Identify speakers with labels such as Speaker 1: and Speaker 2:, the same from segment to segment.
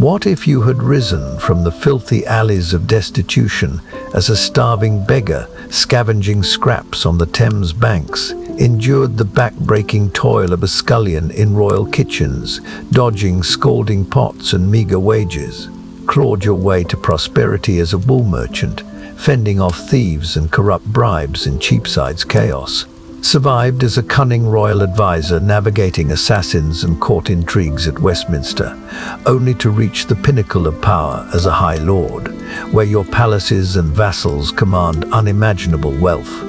Speaker 1: What if you had risen from the filthy alleys of destitution as a starving beggar, scavenging scraps on the Thames banks, endured the back-breaking toil of a scullion in royal kitchens, dodging scalding pots and meager wages, clawed your way to prosperity as a wool merchant, fending off thieves and corrupt bribes in Cheapside's chaos, survived as a cunning royal advisor navigating assassins and court intrigues at Westminster, only to reach the pinnacle of power as a High Lord, where your palaces and vassals command unimaginable wealth.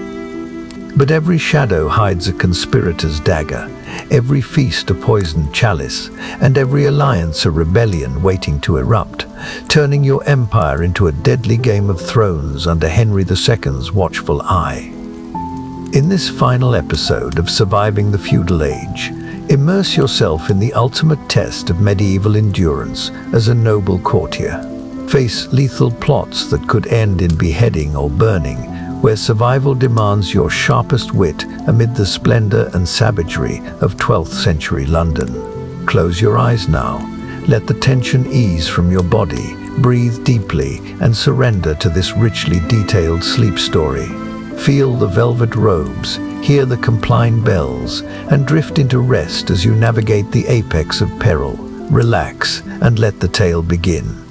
Speaker 1: But every shadow hides a conspirator's dagger, every feast a poisoned chalice, and every alliance a rebellion waiting to erupt, turning your empire into a deadly Game of Thrones under Henry II's watchful eye. In this final episode of Surviving the Feudal Age, immerse yourself in the ultimate test of medieval endurance as a noble courtier. Face lethal plots that could end in beheading or burning, where survival demands your sharpest wit amid the splendor and savagery of 12th century London. Close your eyes now. Let the tension ease from your body. Breathe deeply and surrender to this richly detailed sleep story. Feel the velvet robes, hear the compline bells, and drift into rest as you navigate the apex of peril. Relax and let the tale begin.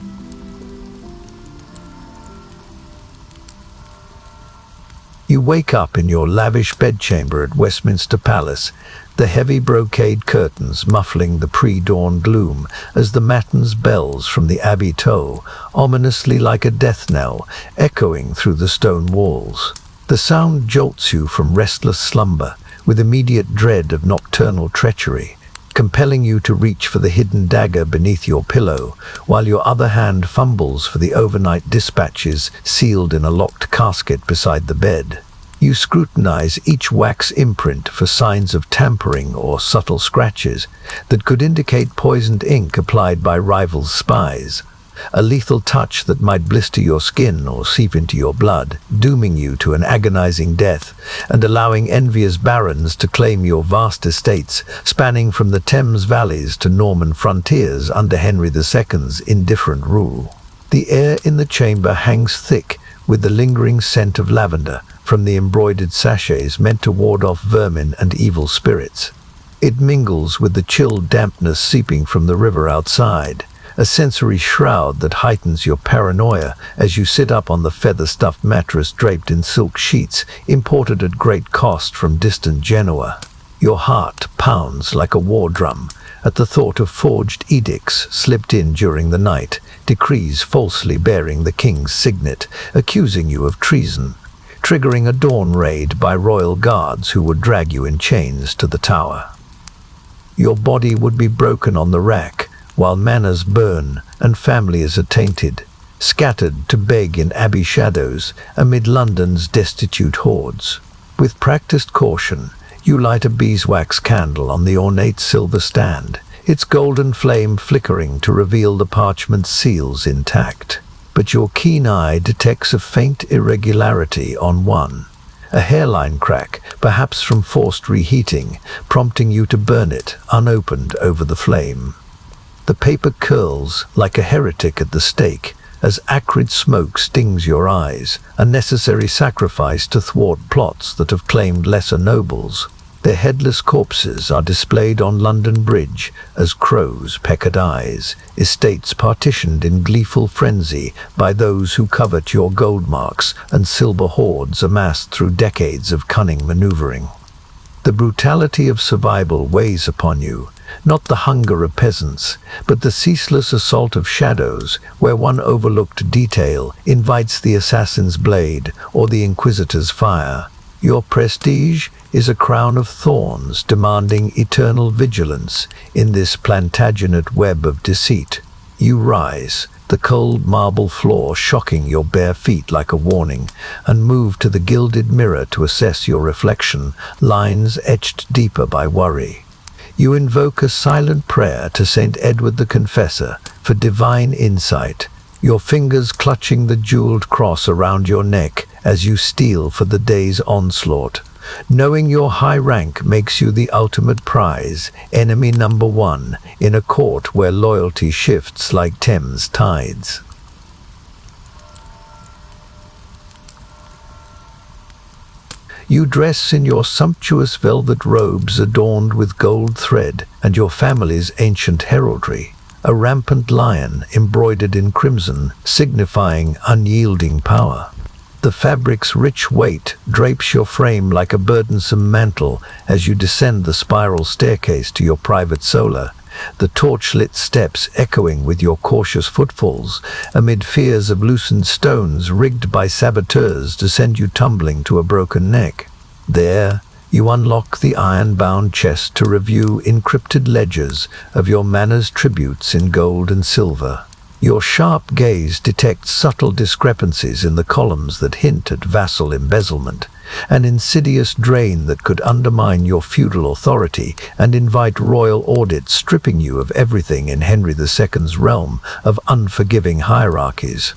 Speaker 1: You wake up in your lavish bedchamber at Westminster Palace, the heavy brocade curtains muffling the pre-dawn gloom as the matins bells from the Abbey toll, ominously like a death knell, echoing through the stone walls. The sound jolts you from restless slumber with immediate dread of nocturnal treachery, compelling you to reach for the hidden dagger beneath your pillow, while your other hand fumbles for the overnight dispatches sealed in a locked casket beside the bed. You scrutinize each wax imprint for signs of tampering or subtle scratches that could indicate poisoned ink applied by rival spies. A lethal touch that might blister your skin or seep into your blood, dooming you to an agonizing death and allowing envious barons to claim your vast estates spanning from the Thames valleys to Norman frontiers under Henry II's indifferent rule. The air in the chamber hangs thick with the lingering scent of lavender from the embroidered sachets meant to ward off vermin and evil spirits. It mingles with the chill dampness seeping from the river outside, a sensory shroud that heightens your paranoia as you sit up on the feather-stuffed mattress draped in silk sheets imported at great cost from distant Genoa. Your heart pounds like a war drum at the thought of forged edicts slipped in during the night, decrees falsely bearing the king's signet, accusing you of treason, triggering a dawn raid by royal guards who would drag you in chains to the tower. Your body would be broken on the rack, while manors burn and families are tainted, scattered to beg in abbey shadows amid London's destitute hordes. With practiced caution, you light a beeswax candle on the ornate silver stand, its golden flame flickering to reveal the parchment seals intact. But your keen eye detects a faint irregularity on one, a hairline crack, perhaps from forced reheating, prompting you to burn it unopened over the flame. The paper curls like a heretic at the stake as acrid smoke stings your eyes, a necessary sacrifice to thwart plots that have claimed lesser nobles. Their headless corpses are displayed on London Bridge as crows peck at eyes, estates partitioned in gleeful frenzy by those who covet your gold marks and silver hoards amassed through decades of cunning maneuvering. The brutality of survival weighs upon you, not the hunger of peasants, but the ceaseless assault of shadows, where one overlooked detail invites the assassin's blade or the inquisitor's fire. Your prestige is a crown of thorns demanding eternal vigilance in this Plantagenet web of deceit. You rise, the cold marble floor shocking your bare feet like a warning, and move to the gilded mirror to assess your reflection, lines etched deeper by worry. You invoke a silent prayer to Saint Edward the Confessor for divine insight, your fingers clutching the jeweled cross around your neck as you steel for the day's onslaught, Knowing your high rank makes you the ultimate prize, enemy number one, in a court where loyalty shifts like Thames tides. You dress in your sumptuous velvet robes adorned with gold thread and your family's ancient heraldry, a rampant lion embroidered in crimson, signifying unyielding power. The fabric's rich weight drapes your frame like a burdensome mantle as you descend the spiral staircase to your private solar, the torch-lit steps echoing with your cautious footfalls, amid fears of loosened stones rigged by saboteurs to send you tumbling to a broken neck. There, you unlock the iron-bound chest to review encrypted ledgers of your manor's tributes in gold and silver. Your sharp gaze detects subtle discrepancies in the columns that hint at vassal embezzlement, an insidious drain that could undermine your feudal authority and invite royal audit, stripping you of everything in Henry II's realm of unforgiving hierarchies.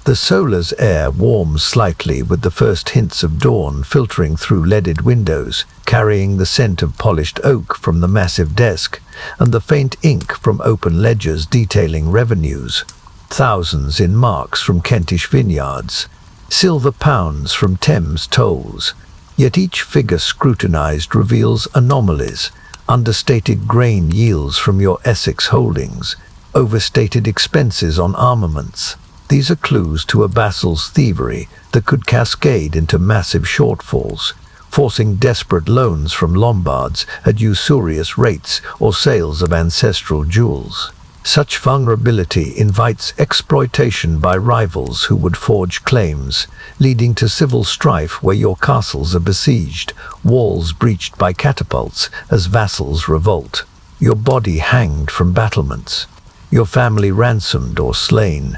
Speaker 1: The solar's air warms slightly with the first hints of dawn filtering through leaded windows, carrying the scent of polished oak from the massive desk, and the faint ink from open ledgers detailing revenues. Thousands in marks from Kentish vineyards, silver pounds from Thames tolls. Yet each figure scrutinized reveals anomalies, understated grain yields from your Essex holdings, overstated expenses on armaments. These are clues to a vassal's thievery that could cascade into massive shortfalls, forcing desperate loans from Lombards at usurious rates or sales of ancestral jewels. Such vulnerability invites exploitation by rivals who would forge claims, leading to civil strife where your castles are besieged, walls breached by catapults as vassals revolt, your body hanged from battlements, your family ransomed or slain,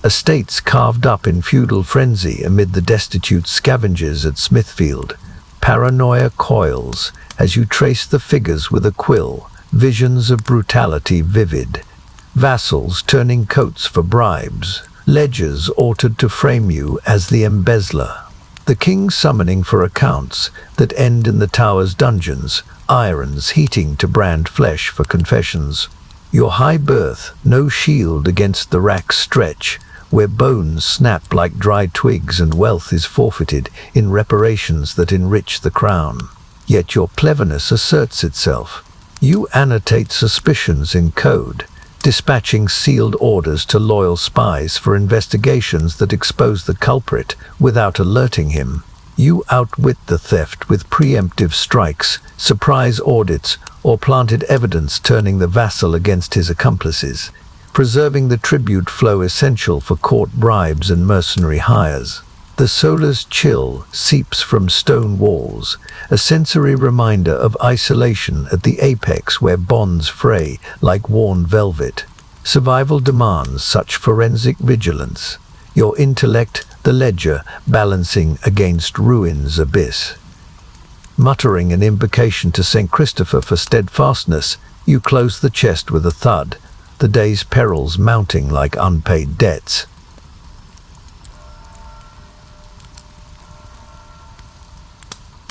Speaker 1: estates carved up in feudal frenzy amid the destitute scavengers at Smithfield. Paranoia coils as you trace the figures with a quill, visions of brutality vivid. Vassals turning coats for bribes, ledgers altered to frame you as the embezzler. The king summoning for accounts that end in the tower's dungeons, irons heating to brand flesh for confessions. Your high birth, no shield against the rack's stretch, where bones snap like dry twigs and wealth is forfeited in reparations that enrich the crown. Yet your cleverness asserts itself. You annotate suspicions in code, dispatching sealed orders to loyal spies for investigations that expose the culprit without alerting him. You outwit the theft with preemptive strikes, surprise audits, or planted evidence turning the vassal against his accomplices, preserving the tribute flow essential for court bribes and mercenary hires. The solar's chill seeps from stone walls, a sensory reminder of isolation at the apex where bonds fray like worn velvet. Survival demands such forensic vigilance, your intellect the ledger balancing against ruin's abyss. Muttering an invocation to St. Christopher for steadfastness, you close the chest with a thud, the day's perils mounting like unpaid debts.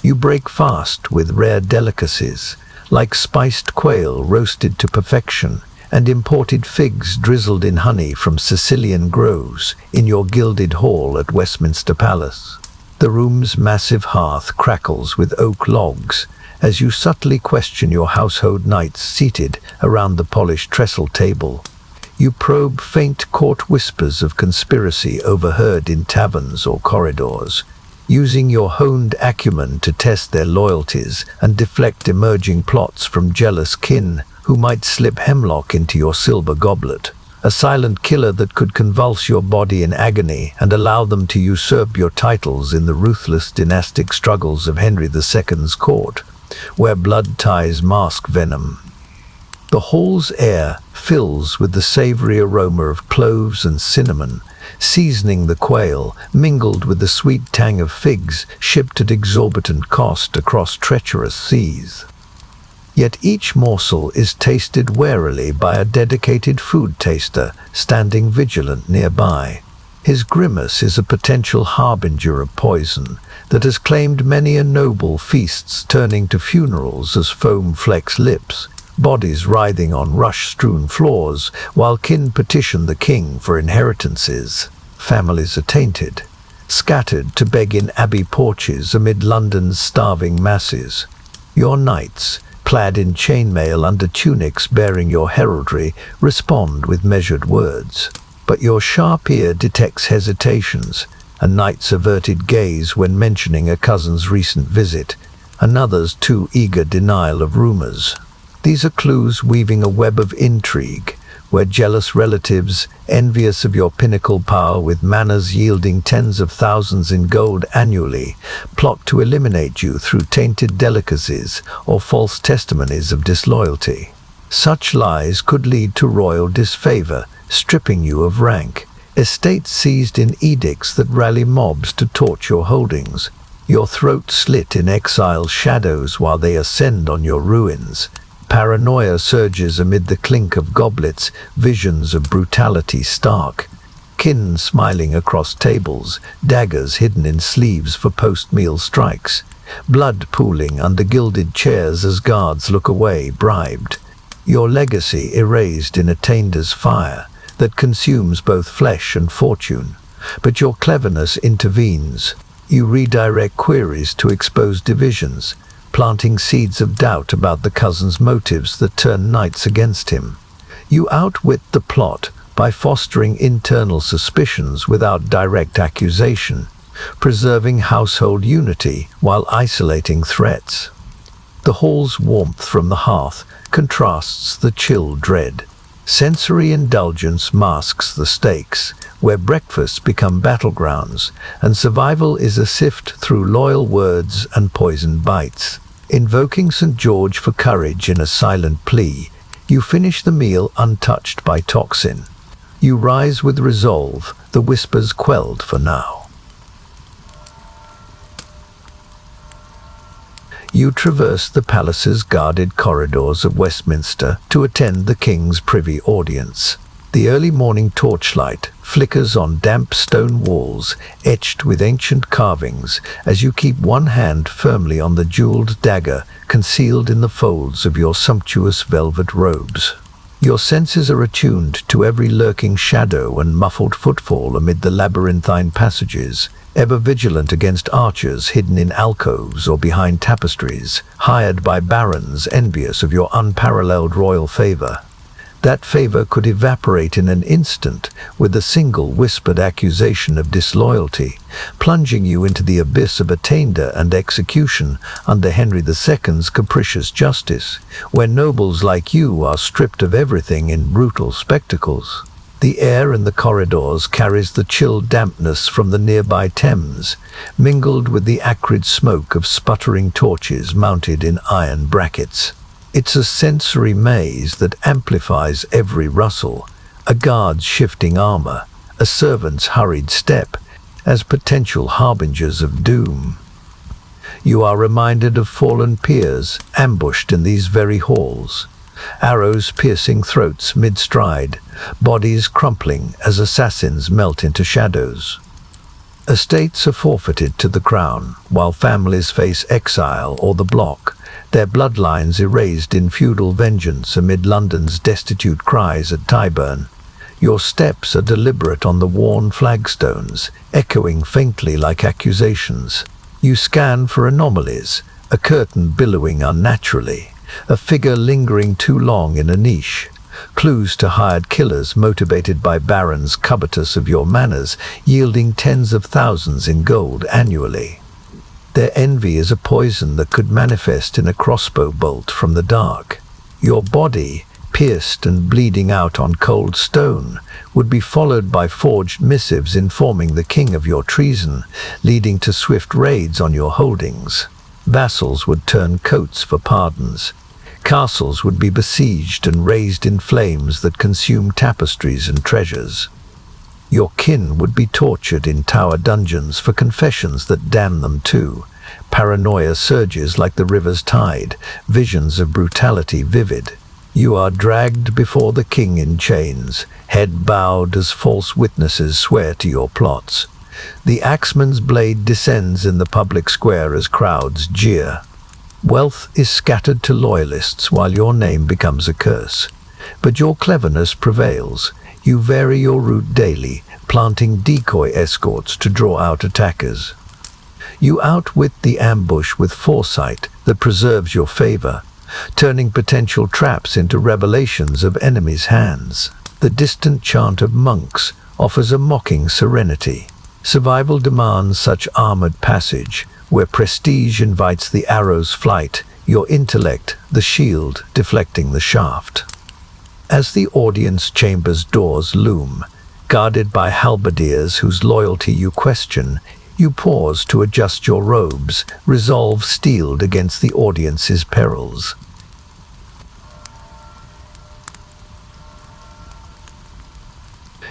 Speaker 1: You break fast with rare delicacies, like spiced quail roasted to perfection, and imported figs drizzled in honey from Sicilian groves in your gilded hall at Westminster Palace. The room's massive hearth crackles with oak logs, as you subtly question your household knights seated around the polished trestle table. You probe faint court whispers of conspiracy overheard in taverns or corridors, using your honed acumen to test their loyalties and deflect emerging plots from jealous kin who might slip hemlock into your silver goblet, a silent killer that could convulse your body in agony and allow them to usurp your titles in the ruthless dynastic struggles of Henry II's court, where blood ties mask venom. The hall's air fills with the savory aroma of cloves and cinnamon, seasoning the quail, mingled with the sweet tang of figs shipped at exorbitant cost across treacherous seas. Yet each morsel is tasted warily by a dedicated food taster standing vigilant nearby. His grimace is a potential harbinger of poison, that has claimed many a noble feasts turning to funerals as foam flecks lips, bodies writhing on rush-strewn floors, while kin petition the king for inheritances. Families are tainted, scattered to beg in abbey porches amid London's starving masses. Your knights, clad in chainmail under tunics bearing your heraldry, respond with measured words. But your sharp ear detects hesitations, a knight's averted gaze when mentioning a cousin's recent visit, another's too eager denial of rumors. These are clues weaving a web of intrigue, where jealous relatives, envious of your pinnacle power with manors yielding tens of thousands in gold annually, plot to eliminate you through tainted delicacies or false testimonies of disloyalty. Such lies could lead to royal disfavor, stripping you of rank, estates seized in edicts that rally mobs to torch your holdings, your throat slit in exile's shadows while they ascend on your ruins. Paranoia surges amid the clink of goblets, visions of brutality stark. Kin smiling across tables, daggers hidden in sleeves for post-meal strikes. Blood pooling under gilded chairs as guards look away, bribed. Your legacy erased in attainder fire that consumes both flesh and fortune. But your cleverness intervenes. You redirect queries to expose divisions, planting seeds of doubt about the cousin's motives that turn knights against him. You outwit the plot by fostering internal suspicions without direct accusation, preserving household unity while isolating threats. The hall's warmth from the hearth contrasts the chill dread. Sensory indulgence masks the stakes, where breakfasts become battlegrounds, and survival is a sift through loyal words and poisoned bites. Invoking St. George for courage in a silent plea, you finish the meal untouched by toxin. You rise with resolve, the whispers quelled for now. You traverse the palace's guarded corridors of Westminster to attend the King's privy audience. The early morning torchlight flickers on damp stone walls etched with ancient carvings as you keep one hand firmly on the jeweled dagger concealed in the folds of your sumptuous velvet robes. Your senses are attuned to every lurking shadow and muffled footfall amid the labyrinthine passages, ever vigilant against archers hidden in alcoves or behind tapestries, hired by barons envious of your unparalleled royal favor. That favor could evaporate in an instant with a single whispered accusation of disloyalty, plunging you into the abyss of attainder and execution under Henry II's capricious justice, where nobles like you are stripped of everything in brutal spectacles. The air in the corridors carries the chill dampness from the nearby Thames, mingled with the acrid smoke of sputtering torches mounted in iron brackets. It's a sensory maze that amplifies every rustle, a guard's shifting armor, a servant's hurried step, as potential harbingers of doom. You are reminded of fallen peers ambushed in these very halls, arrows piercing throats mid-stride, bodies crumpling as assassins melt into shadows. Estates are forfeited to the crown, while families face exile or the block, their bloodlines erased in feudal vengeance amid London's destitute cries at Tyburn. Your steps are deliberate on the worn flagstones, echoing faintly like accusations. You scan for anomalies, a curtain billowing unnaturally, a figure lingering too long in a niche, clues to hired killers motivated by barons covetous of your manors, yielding tens of thousands in gold annually. Their envy is a poison that could manifest in a crossbow bolt from the dark. Your body, pierced and bleeding out on cold stone, would be followed by forged missives informing the king of your treason, leading to swift raids on your holdings. Vassals would turn coats for pardons. Castles would be besieged and raised in flames that consume tapestries and treasures. Your kin would be tortured in tower dungeons for confessions that damn them too. Paranoia surges like the river's tide, visions of brutality vivid. You are dragged before the king in chains, head bowed as false witnesses swear to your plots. The axeman's blade descends in the public square as crowds jeer. Wealth is scattered to loyalists while your name becomes a curse. But your cleverness prevails. You vary your route daily, planting decoy escorts to draw out attackers. You outwit the ambush with foresight that preserves your favor, turning potential traps into revelations of enemies' hands. The distant chant of monks offers a mocking serenity. Survival demands such armored passage, where prestige invites the arrow's flight, your intellect the shield deflecting the shaft. As the audience chamber's doors loom, guarded by halberdiers whose loyalty you question, you pause to adjust your robes, resolve steeled against the audience's perils.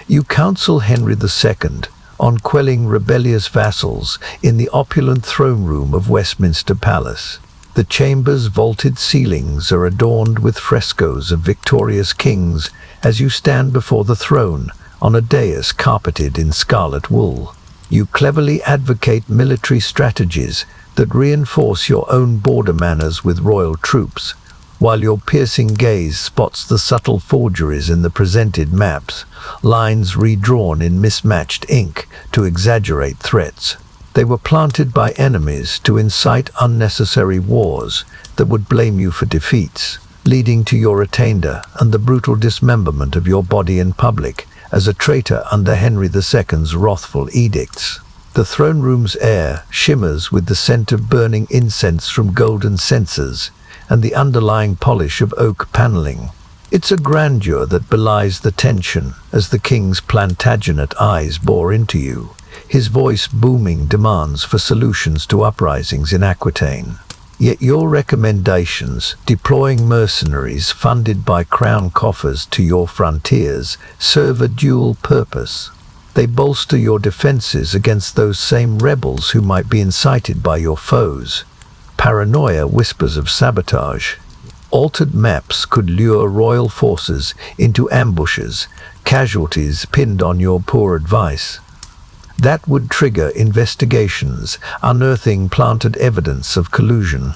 Speaker 1: You counsel Henry II on quelling rebellious vassals in the opulent throne room of Westminster Palace. The chamber's vaulted ceilings are adorned with frescoes of victorious kings as you stand before the throne on a dais carpeted in scarlet wool. You cleverly advocate military strategies that reinforce your own border manners with royal troops, while your piercing gaze spots the subtle forgeries in the presented maps, lines redrawn in mismatched ink to exaggerate threats. They were planted by enemies to incite unnecessary wars that would blame you for defeats, leading to your attainder and the brutal dismemberment of your body in public as a traitor under Henry II's wrathful edicts. The throne room's air shimmers with the scent of burning incense from golden censers and the underlying polish of oak paneling. It's a grandeur that belies the tension as the king's Plantagenet eyes bore into you, his voice booming demands for solutions to uprisings in Aquitaine. Yet your recommendations, deploying mercenaries funded by crown coffers to your frontiers, serve a dual purpose. They bolster your defenses against those same rebels who might be incited by your foes. Paranoia whispers of sabotage. Altered maps could lure royal forces into ambushes, casualties pinned on your poor advice. That would trigger investigations, unearthing planted evidence of collusion.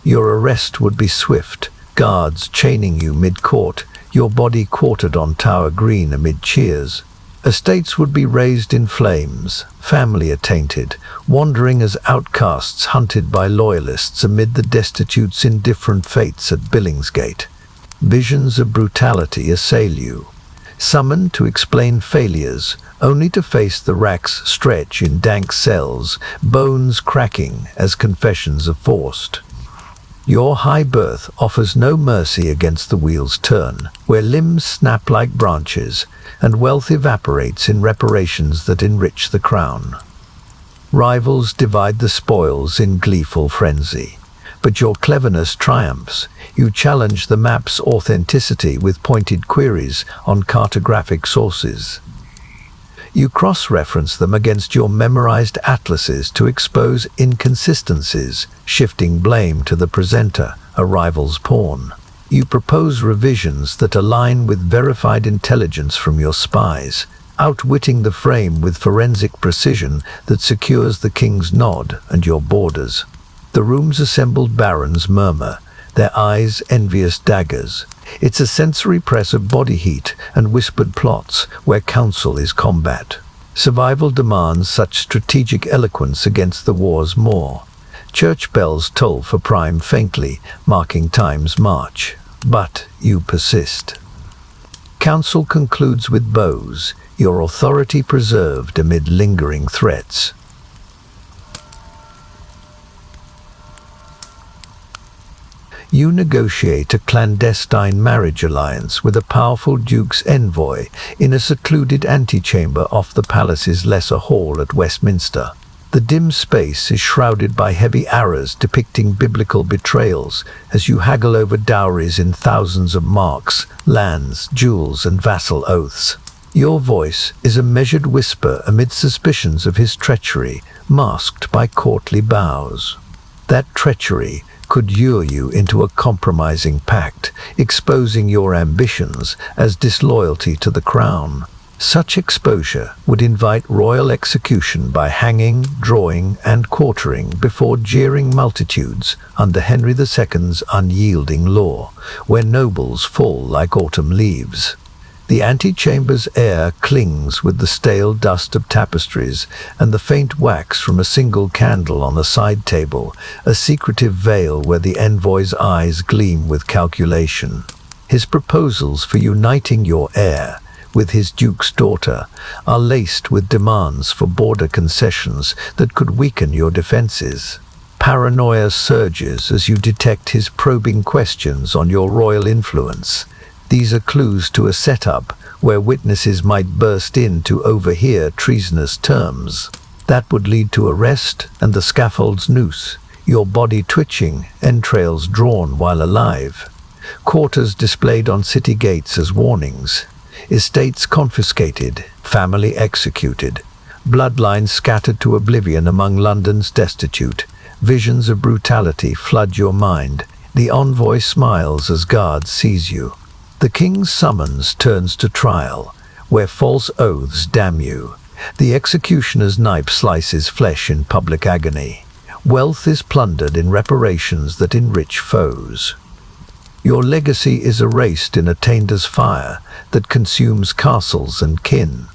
Speaker 1: Your arrest would be swift, guards chaining you mid-court, your body quartered on Tower Green amid cheers. Estates would be raised in flames, family attainted, wandering as outcasts hunted by loyalists amid the destitute's indifferent fates at Billingsgate. Visions of brutality assail you, summoned to explain failures, only to face the racks stretch in dank cells, bones cracking as confessions are forced. Your high birth offers no mercy against the wheel's turn, where limbs snap like branches, and wealth evaporates in reparations that enrich the crown. Rivals divide the spoils in gleeful frenzy, but your cleverness triumphs. You challenge the map's authenticity with pointed queries on cartographic sources. You cross-reference them against your memorized atlases to expose inconsistencies, shifting blame to the presenter, a rival's pawn. You propose revisions that align with verified intelligence from your spies, outwitting the frame with forensic precision that secures the king's nod and your borders. The room's assembled barons murmur, their eyes envious daggers. It's a sensory press of body heat and whispered plots where counsel is combat. Survival demands such strategic eloquence against the war's maw. Church bells toll for prime faintly, marking time's march. But you persist. Counsel concludes with bows, your authority preserved amid lingering threats. You negotiate a clandestine marriage alliance with a powerful duke's envoy in a secluded antechamber off the palace's lesser hall at Westminster. The dim space is shrouded by heavy arras depicting biblical betrayals as you haggle over dowries in thousands of marks, lands, jewels, and vassal oaths. Your voice is a measured whisper amid suspicions of his treachery, masked by courtly bows. That treachery could lure you into a compromising pact, exposing your ambitions as disloyalty to the crown. Such exposure would invite royal execution by hanging, drawing, and quartering before jeering multitudes under Henry II's unyielding law, where nobles fall like autumn leaves. The antechamber's air clings with the stale dust of tapestries and the faint wax from a single candle on a side table, a secretive veil where the envoy's eyes gleam with calculation. His proposals for uniting your heir with his duke's daughter are laced with demands for border concessions that could weaken your defenses. Paranoia surges as you detect his probing questions on your royal influence. These are clues to a setup where witnesses might burst in to overhear treasonous terms. That would lead to arrest and the scaffold's noose, your body twitching, entrails drawn while alive. Quarters displayed on city gates as warnings. Estates confiscated, family executed, bloodlines scattered to oblivion among London's destitute. Visions of brutality flood your mind. The envoy smiles as guards seize you. The king's summons turns to trial, where false oaths damn you. The executioner's knife slices flesh in public agony. Wealth is plundered in reparations that enrich foes. Your legacy is erased in attainder's fire that consumes castles and kin.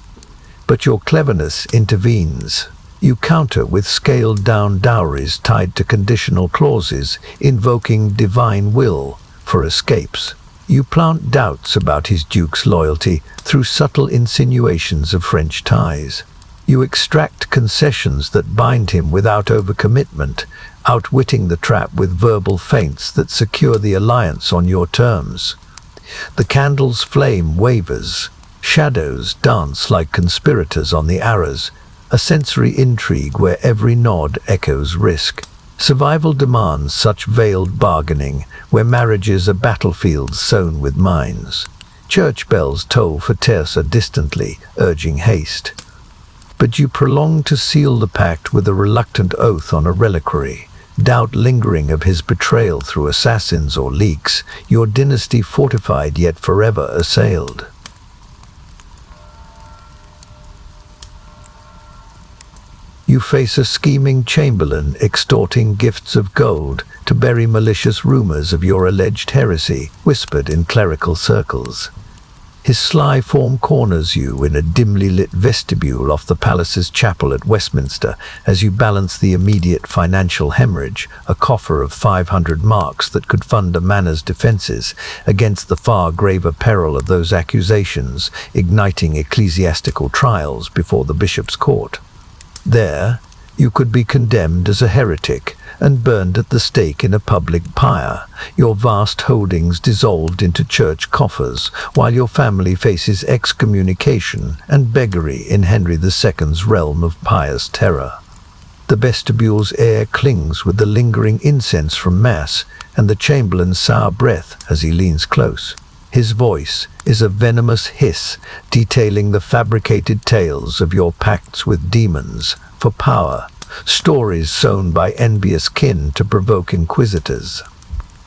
Speaker 1: But your cleverness intervenes. You counter with scaled-down dowries tied to conditional clauses, invoking divine will for escapes. You plant doubts about his duke's loyalty through subtle insinuations of French ties. You extract concessions that bind him without overcommitment, outwitting the trap with verbal feints that secure the alliance on your terms. The candle's flame wavers. Shadows dance like conspirators on the arras, a sensory intrigue where every nod echoes risk. Survival demands such veiled bargaining, where marriages are battlefields sown with mines. Church bells toll for Terza distantly, urging haste. But you prolong to seal the pact with a reluctant oath on a reliquary, doubt lingering of his betrayal through assassins or leaks, your dynasty fortified yet forever assailed. You face a scheming chamberlain extorting gifts of gold to bury malicious rumors of your alleged heresy, whispered in clerical circles. His sly form corners you in a dimly lit vestibule off the palace's chapel at Westminster as you balance the immediate financial hemorrhage, a coffer of 500 marks that could fund a manor's defenses, against the far graver peril of those accusations, igniting ecclesiastical trials before the bishop's court. There, you could be condemned as a heretic and burned at the stake in a public pyre, your vast holdings dissolved into church coffers, while your family faces excommunication and beggary in Henry II's realm of pious terror. The vestibule's air clings with the lingering incense from Mass and the chamberlain's sour breath as he leans close. His voice is a venomous hiss, detailing the fabricated tales of your pacts with demons for power, stories sown by envious kin to provoke inquisitors.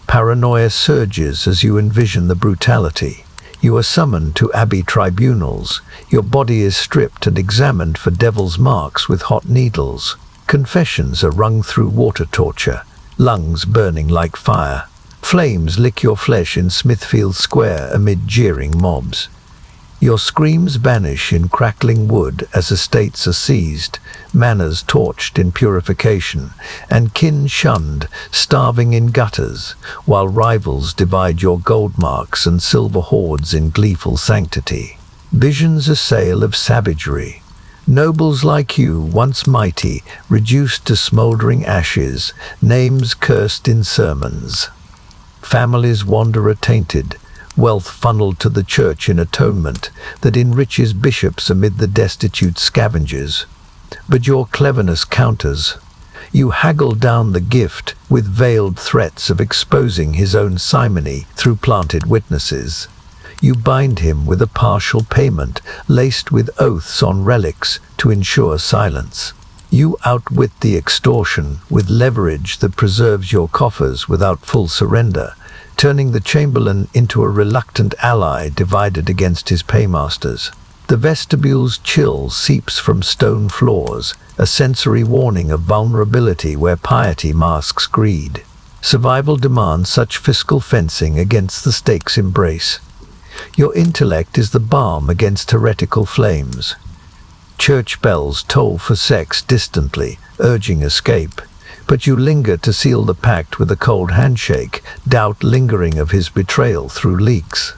Speaker 1: Paranoia surges as you envision the brutality. You are summoned to abbey tribunals. Your body is stripped and examined for devil's marks with hot needles. Confessions are wrung through water torture, lungs burning like fire. Flames lick your flesh in Smithfield Square amid jeering mobs. Your screams vanish in crackling wood as estates are seized, manors torched in purification, and kin shunned, starving in gutters, while rivals divide your gold marks and silver hoards in gleeful sanctity. Visions assail of savagery. Nobles like you, once mighty, reduced to smouldering ashes, names cursed in sermons. Families wander attainted, wealth funneled to the church in atonement that enriches bishops amid the destitute scavengers. But your cleverness counters. You haggle down the gift with veiled threats of exposing his own simony through planted witnesses. You bind him with a partial payment laced with oaths on relics to ensure silence. You outwit the extortion with leverage that preserves your coffers without full surrender, turning the chamberlain into a reluctant ally divided against his paymasters. The vestibule's chill seeps from stone floors, a sensory warning of vulnerability where piety masks greed. Survival demands such fiscal fencing against the stake's embrace. Your intellect is the balm against heretical flames. Church bells toll for sex distantly, urging escape, but you linger to seal the pact with a cold handshake, doubt lingering of his betrayal through leaks.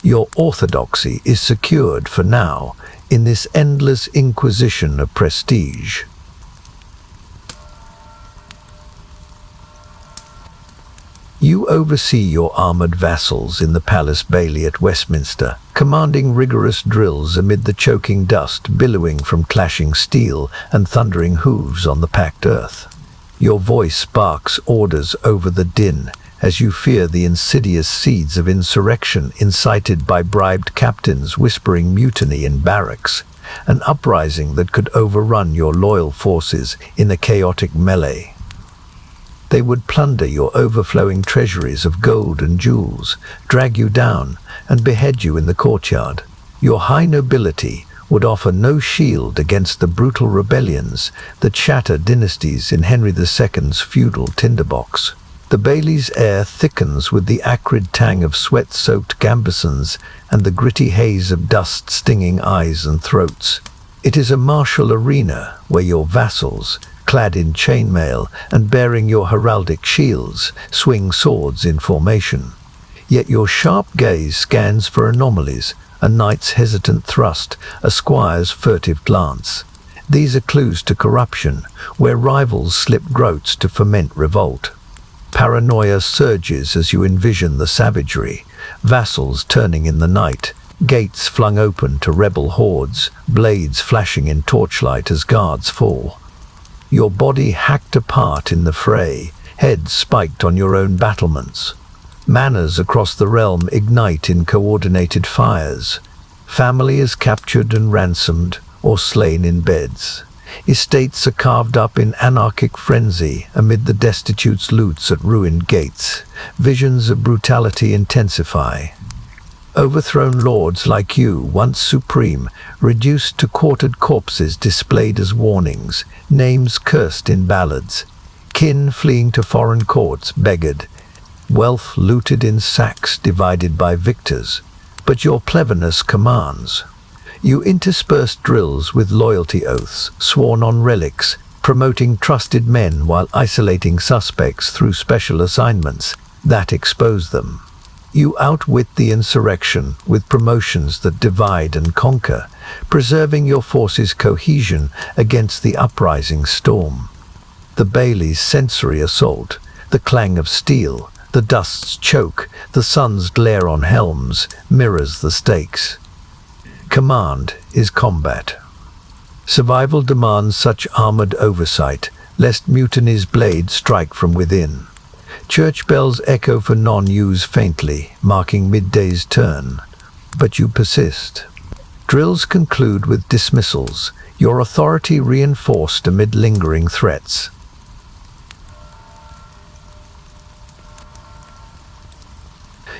Speaker 1: Your orthodoxy is secured for now in this endless inquisition of prestige. You oversee your armoured vassals in the palace bailey at Westminster, commanding rigorous drills amid the choking dust billowing from clashing steel and thundering hooves on the packed earth. Your voice sparks orders over the din, as you fear the insidious seeds of insurrection incited by bribed captains whispering mutiny in barracks, an uprising that could overrun your loyal forces in a chaotic melee. They would plunder your overflowing treasuries of gold and jewels, drag you down, and behead you in the courtyard. Your high nobility would offer no shield against the brutal rebellions that shatter dynasties in Henry II's feudal tinderbox. The bailey's air thickens with the acrid tang of sweat-soaked gambesons and the gritty haze of dust-stinging eyes and throats. It is a martial arena where your vassals, clad in chainmail and bearing your heraldic shields, swing swords in formation. Yet your sharp gaze scans for anomalies, a knight's hesitant thrust, a squire's furtive glance. These are clues to corruption, where rivals slip groats to foment revolt. Paranoia surges as you envision the savagery, vassals turning in the night, gates flung open to rebel hordes, blades flashing in torchlight as guards fall. Your body hacked apart in the fray, heads spiked on your own battlements. Manors across the realm ignite in coordinated fires. Family is captured and ransomed, or slain in beds. Estates are carved up in anarchic frenzy amid the destitute's loots at ruined gates. Visions of brutality intensify. Overthrown lords like you, once supreme, reduced to quartered corpses displayed as warnings, names cursed in ballads, kin fleeing to foreign courts beggared, wealth looted in sacks divided by victors. But your cleverness commands. You intersperse drills with loyalty oaths, sworn on relics, promoting trusted men while isolating suspects through special assignments that expose them. You outwit the insurrection with promotions that divide and conquer, preserving your forces' cohesion against the uprising storm. The bailey's sensory assault, the clang of steel, the dust's choke, the sun's glare on helms, mirrors the stakes. Command is combat. Survival demands such armored oversight, lest mutiny's blade strike from within. Church bells echo for non-use faintly, marking midday's turn. But you persist. Drills conclude with dismissals, your authority reinforced amid lingering threats.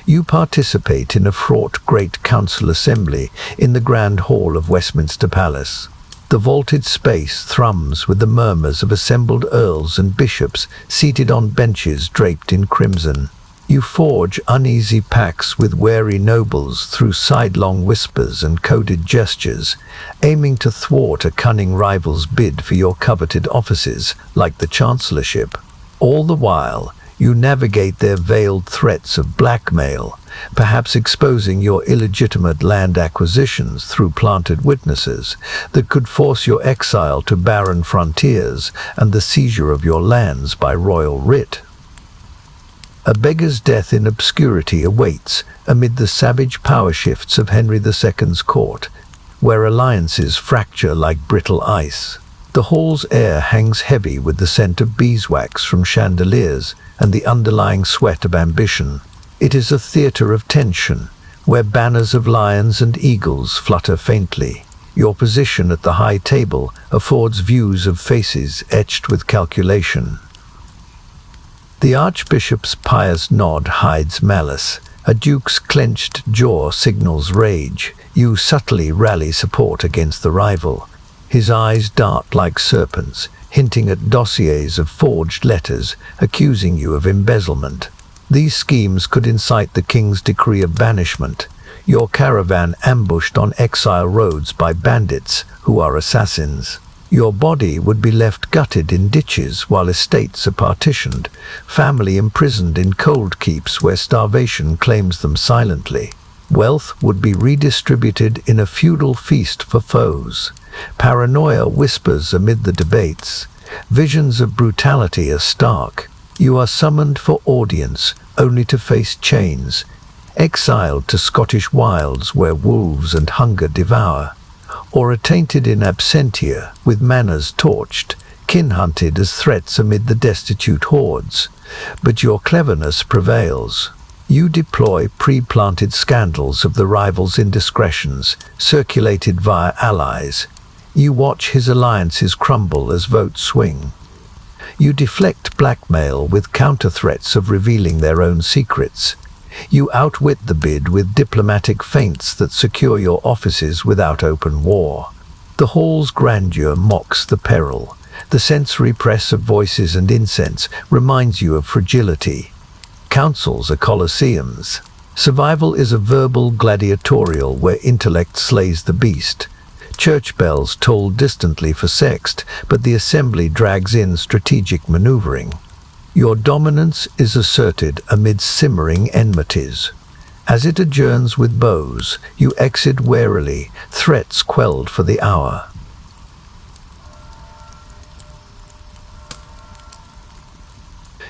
Speaker 1: You participate in a fraught Great Council assembly in the Grand Hall of Westminster Palace. The vaulted space thrums with the murmurs of assembled earls and bishops seated on benches draped in crimson. You forge uneasy pacts with wary nobles through sidelong whispers and coded gestures, aiming to thwart a cunning rival's bid for your coveted offices, like the chancellorship. All the while, you navigate their veiled threats of blackmail, perhaps exposing your illegitimate land acquisitions through planted witnesses that could force your exile to barren frontiers and the seizure of your lands by royal writ. A beggar's death in obscurity awaits amid the savage power shifts of Henry II's court, where alliances fracture like brittle ice. The hall's air hangs heavy with the scent of beeswax from chandeliers and the underlying sweat of ambition. It is a theatre of tension, where banners of lions and eagles flutter faintly. Your position at the high table affords views of faces etched with calculation. The Archbishop's pious nod hides malice, A duke's clenched jaw signals rage. You subtly rally support against the rival. His eyes dart like serpents, hinting at dossiers of forged letters, accusing you of embezzlement. These schemes could incite the king's decree of banishment. Your caravan ambushed on exile roads by bandits who are assassins. Your body would be left gutted in ditches while estates are partitioned, family imprisoned in cold keeps where starvation claims them silently. Wealth would be redistributed in a feudal feast for foes. Paranoia whispers amid the debates. Visions of brutality are stark. You are summoned for audience, only to face chains, exiled to Scottish wilds where wolves and hunger devour, or attainted in absentia, with manners torched, kin-hunted as threats amid the destitute hordes. But your cleverness prevails. You deploy pre-planted scandals of the rival's indiscretions, circulated via allies. You watch his alliances crumble as votes swing. You deflect blackmail with counter-threats of revealing their own secrets. You outwit the bid with diplomatic feints that secure your offices without open war. The hall's grandeur mocks the peril. The sensory press of voices and incense reminds you of fragility. Councils are coliseums. Survival is a verbal gladiatorial where intellect slays the beast. Church bells toll distantly for sext, but the assembly drags in strategic maneuvering. Your dominance is asserted amid simmering enmities. As it adjourns with bows, you exit warily, threats quelled for the hour.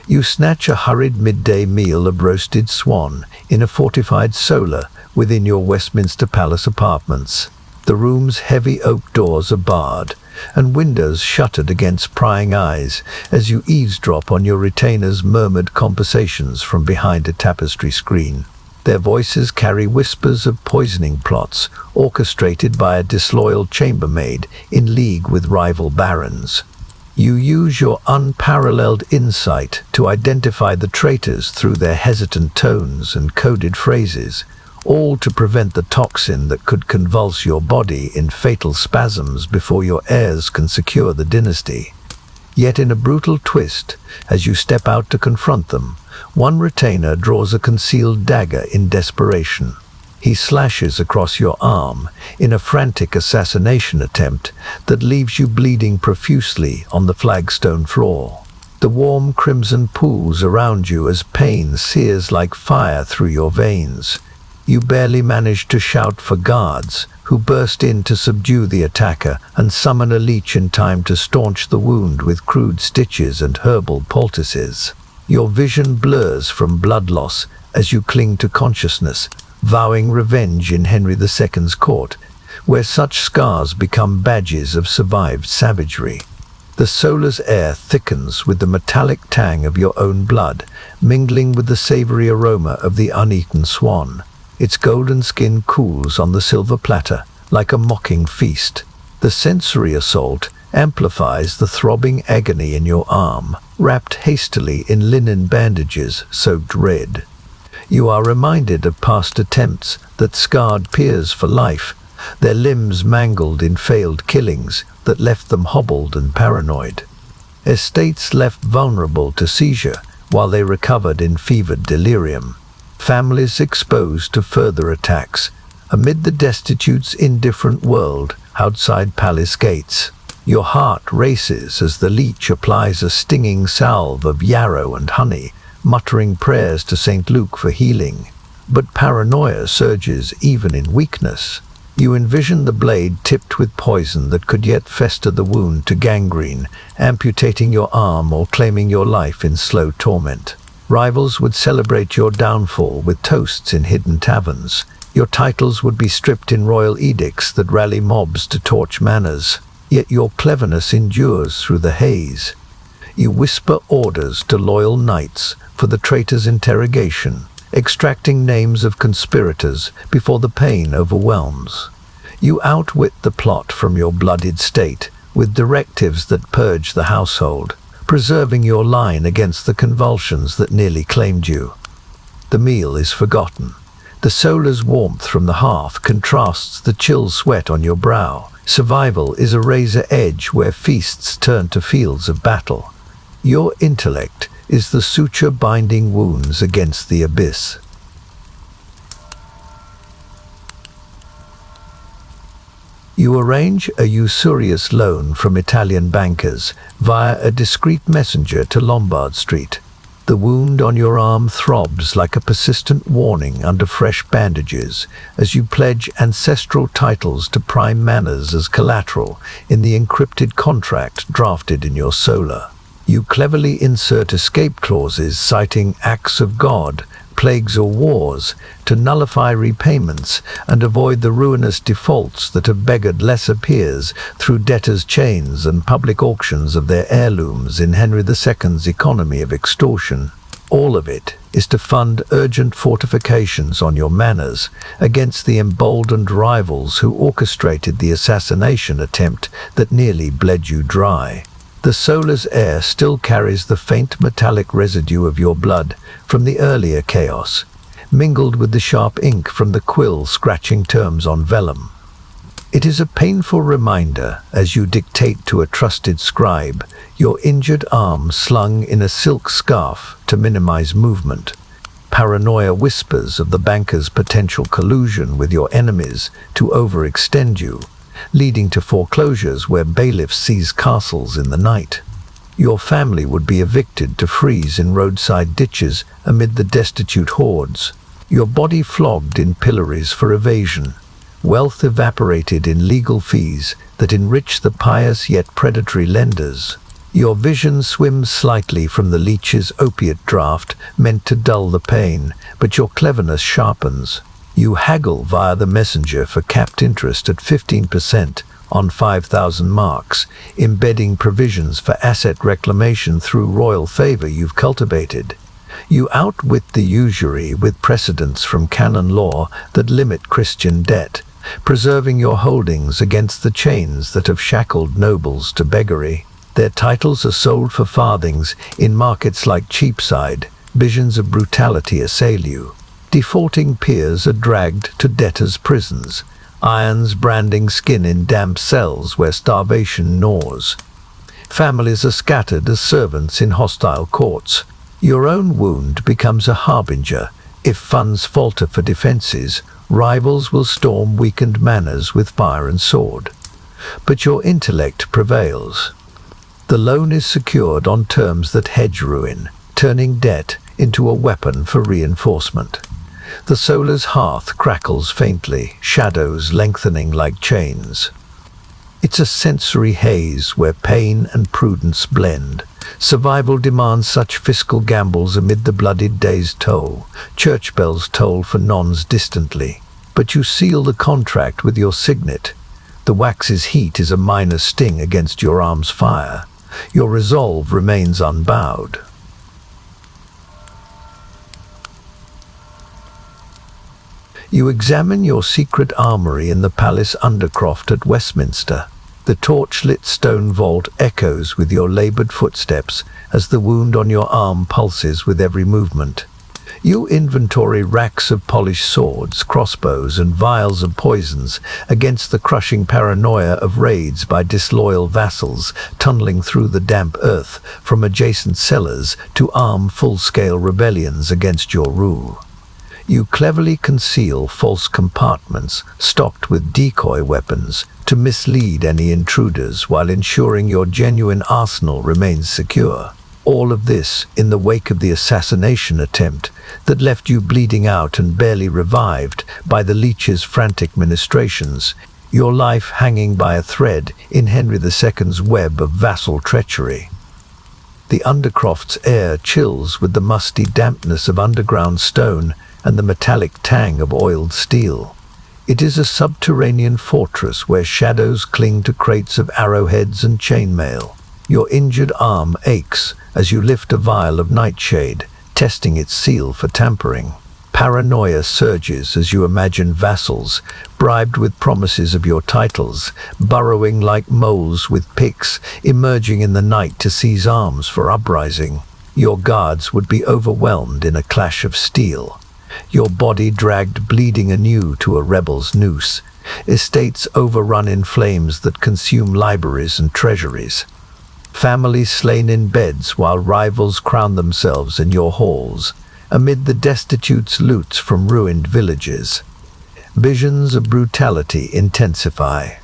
Speaker 1: You snatch a hurried midday meal of roasted swan in a fortified solar within your Westminster Palace apartments. The room's heavy oak doors are barred, and windows shuttered against prying eyes as you eavesdrop on your retainers' murmured conversations from behind a tapestry screen. Their voices carry whispers of poisoning plots orchestrated by a disloyal chambermaid in league with rival barons. You use your unparalleled insight to identify the traitors through their hesitant tones and coded phrases, all to prevent the toxin that could convulse your body in fatal spasms before your heirs can secure the dynasty. Yet in a brutal twist, as you step out to confront them, one retainer draws a concealed dagger in desperation. He slashes across your arm in a frantic assassination attempt that leaves you bleeding profusely on the flagstone floor. The warm crimson pools around you as pain sears like fire through your veins. You barely manage to shout for guards, who burst in to subdue the attacker and summon a leech in time to staunch the wound with crude stitches and herbal poultices. Your vision blurs from blood loss as you cling to consciousness, vowing revenge in Henry II's court, where such scars become badges of survived savagery. The solar's air thickens with the metallic tang of your own blood, mingling with the savory aroma of the uneaten swan. Its golden skin cools on the silver platter like a mocking feast. The sensory assault amplifies the throbbing agony in your arm, wrapped hastily in linen bandages soaked red. You are reminded of past attempts that scarred peers for life, their limbs mangled in failed killings that left them hobbled and paranoid. Estates left vulnerable to seizure while they recovered in fevered delirium. Families exposed to further attacks, amid the destitute's indifferent world outside palace gates. Your heart races as the leech applies a stinging salve of yarrow and honey, muttering prayers to St. Luke for healing. But paranoia surges even in weakness. You envision the blade tipped with poison that could yet fester the wound to gangrene, amputating your arm or claiming your life in slow torment. Rivals would celebrate your downfall with toasts in hidden taverns. Your titles would be stripped in royal edicts that rally mobs to torch manors. Yet your cleverness endures through the haze. You whisper orders to loyal knights for the traitor's interrogation, extracting names of conspirators before the pain overwhelms. You outwit the plot from your bloodied state with directives that purge the household, preserving your line against the convulsions that nearly claimed you. The meal is forgotten. The solar's warmth from the hearth contrasts the chill sweat on your brow. Survival is a razor edge where feasts turn to fields of battle. Your intellect is the suture binding wounds against the abyss. You arrange a usurious loan from Italian bankers via a discreet messenger to Lombard Street. The wound on your arm throbs like a persistent warning under fresh bandages as you pledge ancestral titles to prime manors as collateral in the encrypted contract drafted in your solar. You cleverly insert escape clauses citing acts of God, plagues or wars to nullify repayments and avoid the ruinous defaults that have beggared lesser peers through debtors' chains and public auctions of their heirlooms in Henry II's economy of extortion. All of it is to fund urgent fortifications on your manors against the emboldened rivals who orchestrated the assassination attempt that nearly bled you dry. The solar's air still carries the faint metallic residue of your blood from the earlier chaos, mingled with the sharp ink from the quill scratching terms on vellum. It is a painful reminder as you dictate to a trusted scribe, your injured arm slung in a silk scarf to minimize movement. Paranoia whispers of the banker's potential collusion with your enemies to overextend you, leading to foreclosures where bailiffs seize castles in the night. Your family would be evicted to freeze in roadside ditches amid the destitute hordes, your body flogged in pillories for evasion, wealth evaporated in legal fees that enrich the pious yet predatory lenders. Your vision swims slightly from the leech's opiate draught meant to dull the pain, but your cleverness sharpens. You haggle via the messenger for capped interest at 15% on 5,000 marks, embedding provisions for asset reclamation through royal favor you've cultivated. You outwit the usury with precedents from canon law that limit Christian debt, preserving your holdings against the chains that have shackled nobles to beggary. Their titles are sold for farthings in markets like Cheapside. Visions of brutality assail you. Defaulting peers are dragged to debtors' prisons, irons branding skin in damp cells where starvation gnaws. Families are scattered as servants in hostile courts. Your own wound becomes a harbinger. If funds falter for defenses, rivals will storm weakened manors with fire and sword. But your intellect prevails. The loan is secured on terms that hedge ruin, turning debt into a weapon for reinforcement. The solar's hearth crackles faintly, shadows lengthening like chains. It's a sensory haze where pain and prudence blend. Survival demands such fiscal gambles amid the bloodied day's toll. Church bells toll for nons distantly. But you seal the contract with your signet. The wax's heat is a minor sting against your arm's fire. Your resolve remains unbowed. You examine your secret armory in the palace undercroft at Westminster. The torch-lit stone vault echoes with your labored footsteps as the wound on your arm pulses with every movement. You inventory racks of polished swords, crossbows, and vials of poisons against the crushing paranoia of raids by disloyal vassals tunneling through the damp earth from adjacent cellars to arm full-scale rebellions against your rule. You cleverly conceal false compartments stocked with decoy weapons to mislead any intruders while ensuring your genuine arsenal remains secure. All of this in the wake of the assassination attempt that left you bleeding out and barely revived by the leech's frantic ministrations, your life hanging by a thread in Henry II's web of vassal treachery. The undercroft's air chills with the musty dampness of underground stone and the metallic tang of oiled steel. It is a subterranean fortress where shadows cling to crates of arrowheads and chainmail. Your injured arm aches as you lift a vial of nightshade, testing its seal for tampering. Paranoia surges as you imagine vassals, bribed with promises of your titles, burrowing like moles with picks, emerging in the night to seize arms for uprising. Your guards would be overwhelmed in a clash of steel. Your body dragged bleeding anew to a rebel's noose. Estates overrun in flames that consume libraries and treasuries. Families slain in beds while rivals crown themselves in your halls, amid the destitute's loots from ruined villages. Visions of brutality intensify.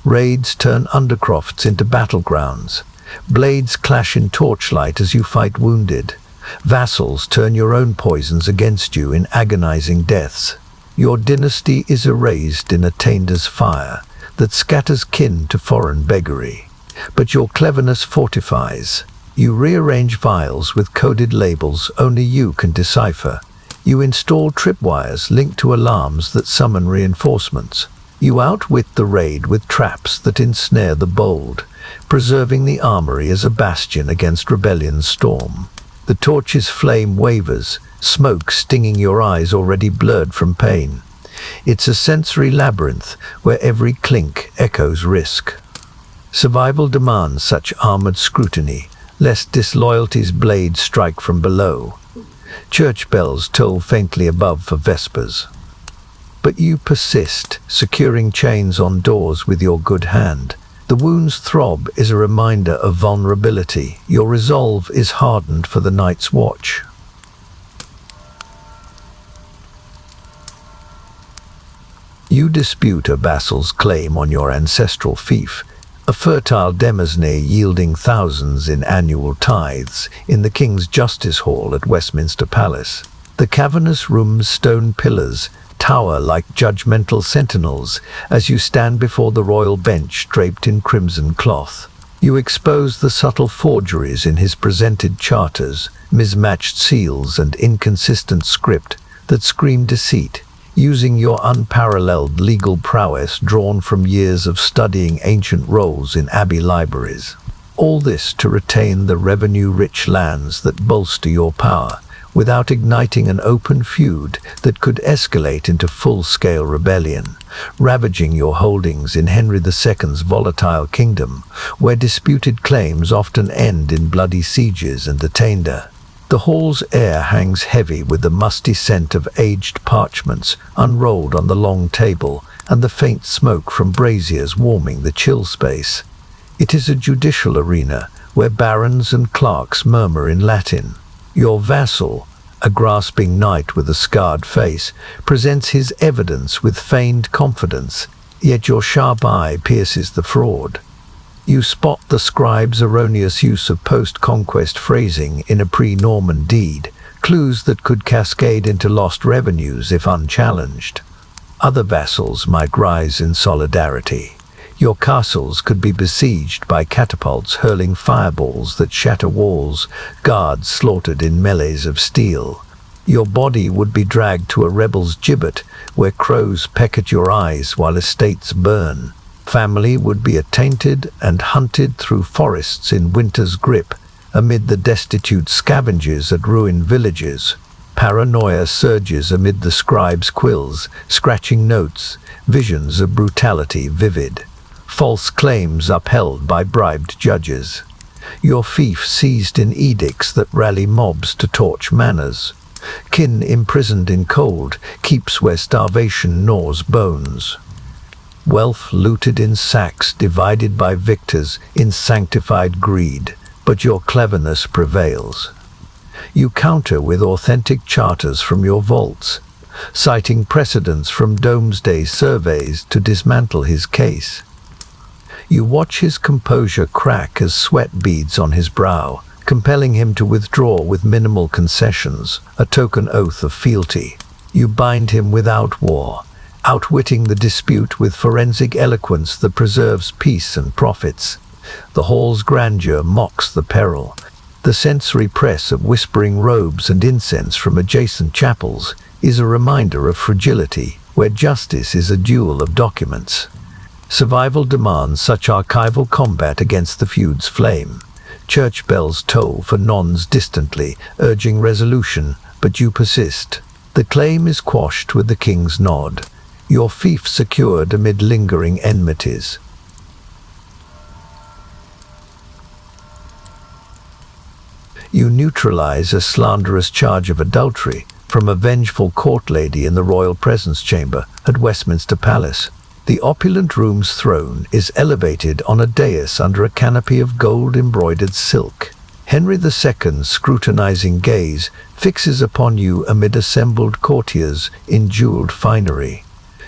Speaker 1: Raids turn undercrofts into battlegrounds. Blades clash in torchlight as you fight wounded. Vassals turn your own poisons against you in agonizing deaths. Your dynasty is erased in a tainter's fire that scatters kin to foreign beggary. But your cleverness fortifies. You rearrange vials with coded labels only you can decipher. You install tripwires linked to alarms that summon reinforcements. You outwit the raid with traps that ensnare the bold, preserving the armory as a bastion against rebellion's storm. The torch's flame wavers, smoke stinging your eyes already blurred from pain. It's a sensory labyrinth where every clink echoes risk. Survival demands such armored scrutiny, lest disloyalty's blade strike from below. Church bells toll faintly above for vespers. But you persist, securing chains on doors with your good hand. The wound's throb is a reminder of vulnerability. Your resolve is hardened for the night's watch. You dispute a vassal's claim on your ancestral fief, a fertile demesne yielding thousands in annual tithes in the King's Justice Hall at Westminster Palace. The cavernous room's stone pillars tower like judgmental sentinels as you stand before the royal bench draped in crimson cloth. You expose the subtle forgeries in his presented charters, mismatched seals and inconsistent script that scream deceit, using your unparalleled legal prowess drawn from years of studying ancient rolls in abbey libraries. All this to retain the revenue-rich lands that bolster your power, without igniting an open feud that could escalate into full-scale rebellion, ravaging your holdings in Henry II's volatile kingdom, where disputed claims often end in bloody sieges and attainder. The hall's air hangs heavy with the musty scent of aged parchments unrolled on the long table and the faint smoke from braziers warming the chill space. It is a judicial arena where barons and clerks murmur in Latin. Your vassal, a grasping knight with a scarred face, presents his evidence with feigned confidence, yet your sharp eye pierces the fraud. You spot the scribe's erroneous use of post-conquest phrasing in a pre-Norman deed, clues that could cascade into lost revenues if unchallenged. Other vassals might rise in solidarity. Your castles could be besieged by catapults hurling fireballs that shatter walls, guards slaughtered in melees of steel. Your body would be dragged to a rebel's gibbet, where crows peck at your eyes while estates burn. Family would be attainted and hunted through forests in winter's grip, amid the destitute scavengers at ruined villages. Paranoia surges amid the scribe's quills, scratching notes, visions of brutality vivid. False claims upheld by bribed judges. Your fief seized in edicts that rally mobs to torch manors. Kin imprisoned in cold keeps where starvation gnaws bones. Wealth looted in sacks divided by victors in sanctified greed, but your cleverness prevails. You counter with authentic charters from your vaults, citing precedents from Domesday surveys to dismantle his case. You watch his composure crack as sweat beads on his brow, compelling him to withdraw with minimal concessions, a token oath of fealty. You bind him without war, outwitting the dispute with forensic eloquence that preserves peace and profits. The hall's grandeur mocks the peril. The sensory press of whispering robes and incense from adjacent chapels is a reminder of fragility, where justice is a duel of documents. Survival demands such archival combat against the feud's flame. Church bells toll for nons distantly, urging resolution, but you persist. The claim is quashed with the king's nod. Your fief secured amid lingering enmities. You neutralize a slanderous charge of adultery from a vengeful court lady in the royal presence chamber at Westminster Palace. The opulent room's throne is elevated on a dais under a canopy of gold-embroidered silk. Henry II's scrutinizing gaze fixes upon you amid assembled courtiers in jeweled finery.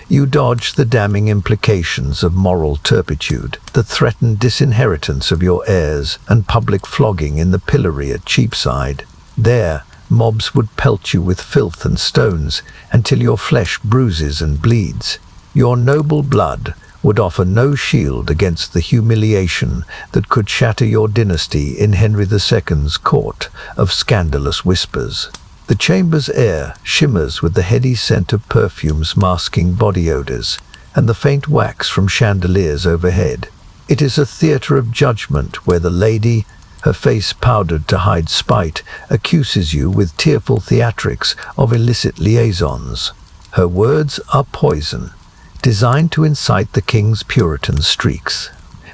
Speaker 1: You dodge the damning implications of moral turpitude that threaten disinheritance of your heirs and public flogging in the pillory at Cheapside. There, mobs would pelt you with filth and stones until your flesh bruises and bleeds. Your noble blood would offer no shield against the humiliation that could shatter your dynasty in Henry II's court of scandalous whispers. The chamber's air shimmers with the heady scent of perfumes masking body odors, and the faint wax from chandeliers overhead. It is a theater of judgment where the lady, her face powdered to hide spite, accuses you with tearful theatrics of illicit liaisons. Her words are poison, designed to incite the king's Puritan streaks.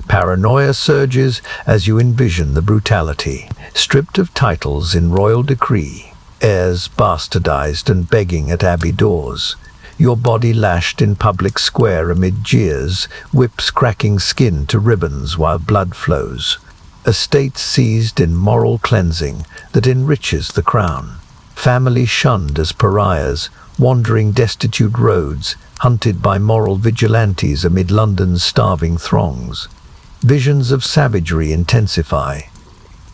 Speaker 1: Paranoia surges as you envision the brutality, stripped of titles in royal decree, heirs bastardized and begging at abbey doors, your body lashed in public square amid jeers, whips cracking skin to ribbons while blood flows. Estates seized in moral cleansing that enriches the crown. Family shunned as pariahs, wandering destitute roads, hunted by moral vigilantes amid London's starving throngs. Visions of savagery intensify.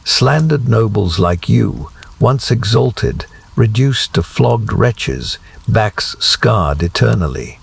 Speaker 1: Slandered nobles like you, once exalted, reduced to flogged wretches, backs scarred eternally.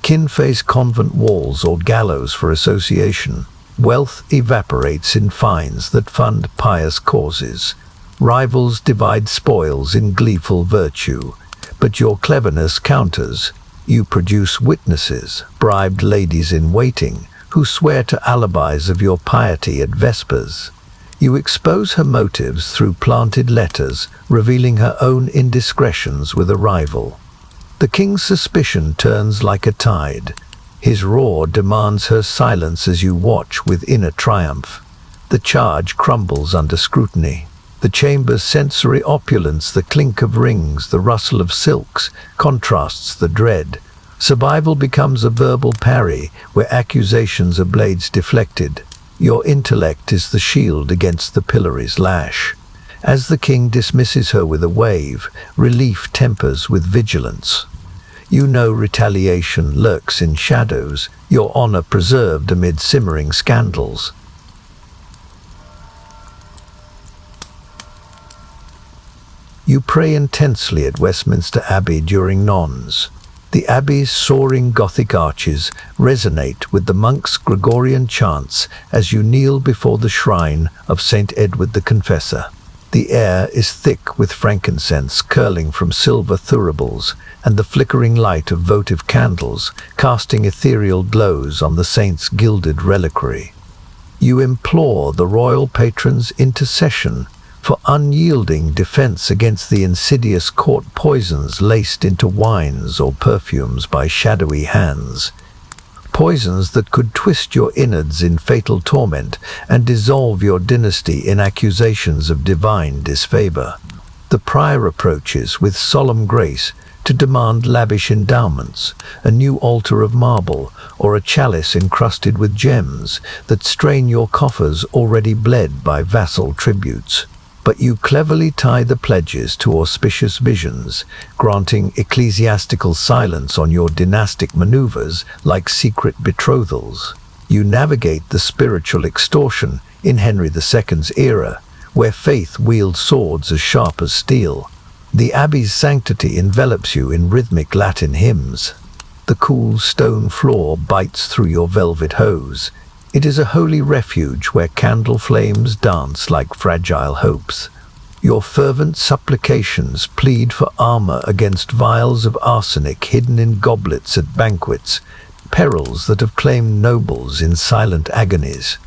Speaker 1: Kin face convent walls or gallows for association. Wealth evaporates in fines that fund pious causes. Rivals divide spoils in gleeful virtue. But your cleverness counters. You produce witnesses, bribed ladies in waiting, who swear to alibis of your piety at vespers. You expose her motives through planted letters, revealing her own indiscretions with a rival. The king's suspicion turns like a tide. His roar demands her silence as you watch with inner triumph. The charge crumbles under scrutiny. The chamber's sensory opulence, the clink of rings, the rustle of silks, contrasts the dread. Survival becomes a verbal parry, where accusations are blades deflected. Your intellect is the shield against the pillory's lash. As the king dismisses her with a wave, relief tempers with vigilance. You know retaliation lurks in shadows, your honor preserved amid simmering scandals. You pray intensely at Westminster Abbey during nones. The abbey's soaring Gothic arches resonate with the monks' Gregorian chants as you kneel before the shrine of St. Edward the Confessor. The air is thick with frankincense curling from silver thuribles and the flickering light of votive candles casting ethereal glows on the saint's gilded reliquary. You implore the royal patron's intercession for unyielding defense against the insidious court poisons laced into wines or perfumes by shadowy hands. Poisons that could twist your innards in fatal torment and dissolve your dynasty in accusations of divine disfavor. The prior approaches with solemn grace to demand lavish endowments, a new altar of marble, or a chalice encrusted with gems that strain your coffers already bled by vassal tributes. But you cleverly tie the pledges to auspicious visions, granting ecclesiastical silence on your dynastic maneuvers like secret betrothals. You navigate the spiritual extortion in Henry II's era, where faith wields swords as sharp as steel. The abbey's sanctity envelops you in rhythmic Latin hymns. The cool stone floor bites through your velvet hose. It is a holy refuge where candle flames dance like fragile hopes. Your fervent supplications plead for armor against vials of arsenic hidden in goblets at banquets, perils that have claimed nobles in silent agonies.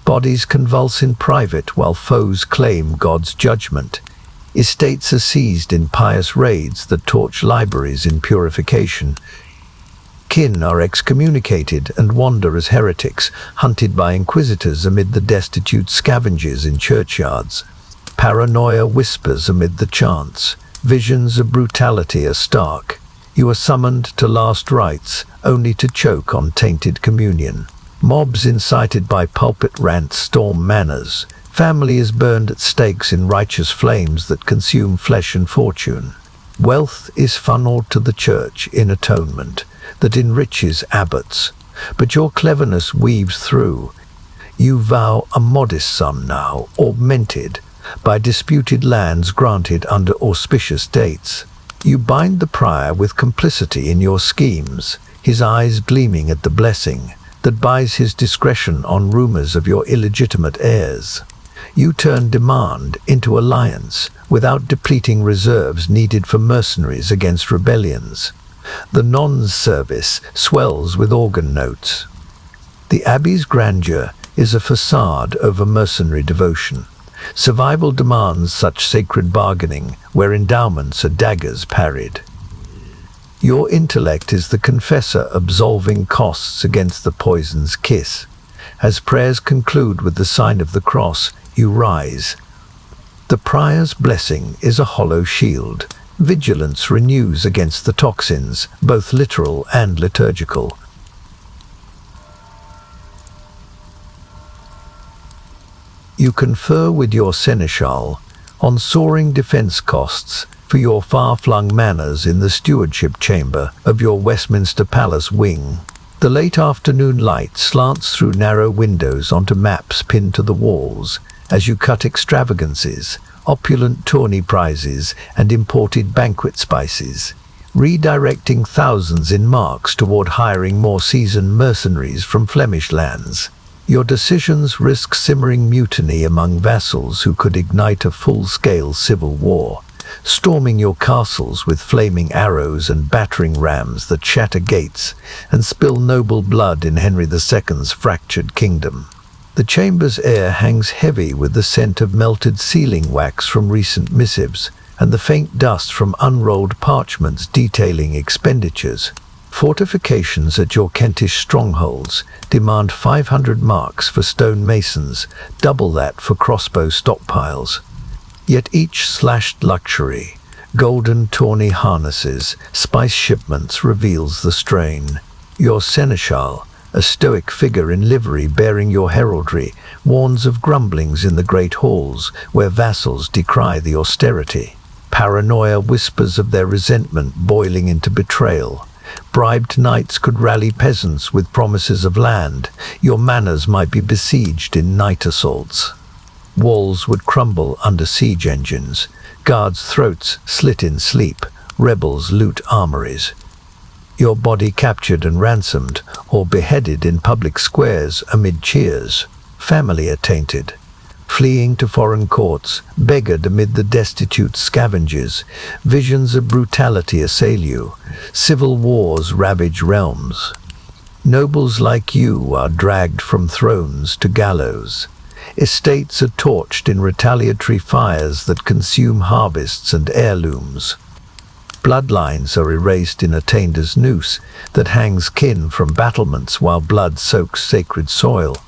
Speaker 1: Bodies convulse in private while foes claim God's judgment. Estates are seized in pious raids that torch libraries in purification. Kin are excommunicated and wander as heretics, hunted by inquisitors amid the destitute scavengers in churchyards. Paranoia whispers amid the chants. Visions of brutality are stark. You are summoned to last rites, only to choke on tainted communion. Mobs incited by pulpit rants storm manors. Family is burned at stakes in righteous flames that consume flesh and fortune. Wealth is funneled to the church in atonement that enriches abbots. But your cleverness weaves through. You vow a modest sum now, augmented by disputed lands granted under auspicious dates. You bind the prior with complicity in your schemes, his eyes gleaming at the blessing that buys his discretion on rumors of your illegitimate heirs. You turn demand into alliance without depleting reserves needed for mercenaries against rebellions. The non's service swells with organ notes. The abbey's grandeur is a facade over mercenary devotion. Survival demands such sacred bargaining, where endowments are daggers parried. Your intellect is the confessor absolving costs against the poison's kiss. As prayers conclude with the sign of the cross, you rise. The prior's blessing is a hollow shield. Vigilance renews against the toxins, both literal and liturgical. You confer with your seneschal on soaring defense costs for your far-flung manors in the stewardship chamber of your Westminster Palace wing. The late afternoon light slants through narrow windows onto maps pinned to the walls as you cut extravagances, opulent tourney prizes and imported banquet spices, redirecting thousands in marks toward hiring more seasoned mercenaries from Flemish lands. Your decisions risk simmering mutiny among vassals who could ignite a full-scale civil war, storming your castles with flaming arrows and battering rams that shatter gates and spill noble blood in Henry II's fractured kingdom. The chamber's air hangs heavy with the scent of melted sealing wax from recent missives and the faint dust from unrolled parchments detailing expenditures. Fortifications at your Kentish strongholds demand 500 marks for stone masons, double that for crossbow stockpiles. Yet each slashed luxury, golden tawny harnesses, spice shipments reveals the strain. Your seneschal, a stoic figure in livery bearing your heraldry, warns of grumblings in the great halls where vassals decry the austerity. Paranoia whispers of their resentment boiling into betrayal. Bribed knights could rally peasants with promises of land. Your manors might be besieged in night assaults. Walls would crumble under siege engines. Guards' throats slit in sleep. Rebels loot armories. Your body captured and ransomed, or beheaded in public squares amid cheers. Family attainted. Fleeing to foreign courts, beggared amid the destitute scavengers, visions of brutality assail you. Civil wars ravage realms. Nobles like you are dragged from thrones to gallows. Estates are torched in retaliatory fires that consume harvests and heirlooms. Bloodlines are erased in a tainder's noose that hangs kin from battlements while blood soaks sacred soil.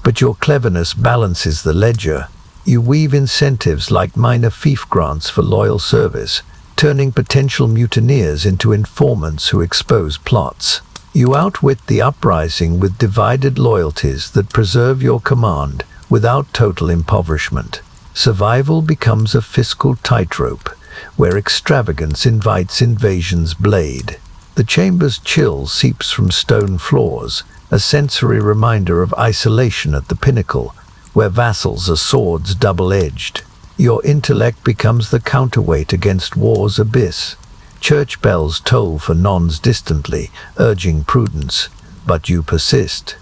Speaker 1: But your cleverness balances the ledger. You weave incentives like minor fief grants for loyal service, turning potential mutineers into informants who expose plots. You outwit the uprising with divided loyalties that preserve your command without total impoverishment. Survival becomes a fiscal tightrope, where extravagance invites invasion's blade. The chamber's chill seeps from stone floors, a sensory reminder of isolation at the pinnacle, where vassals are swords double-edged. Your intellect becomes the counterweight against war's abyss. Church bells toll for nons distantly, urging prudence, but you persist.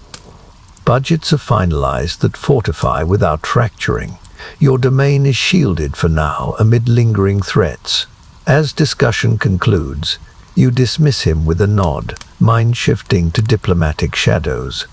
Speaker 1: Budgets are finalized that fortify without fracturing. Your domain is shielded for now amid lingering threats. As discussion concludes, you dismiss him with a nod, mind shifting to diplomatic shadows.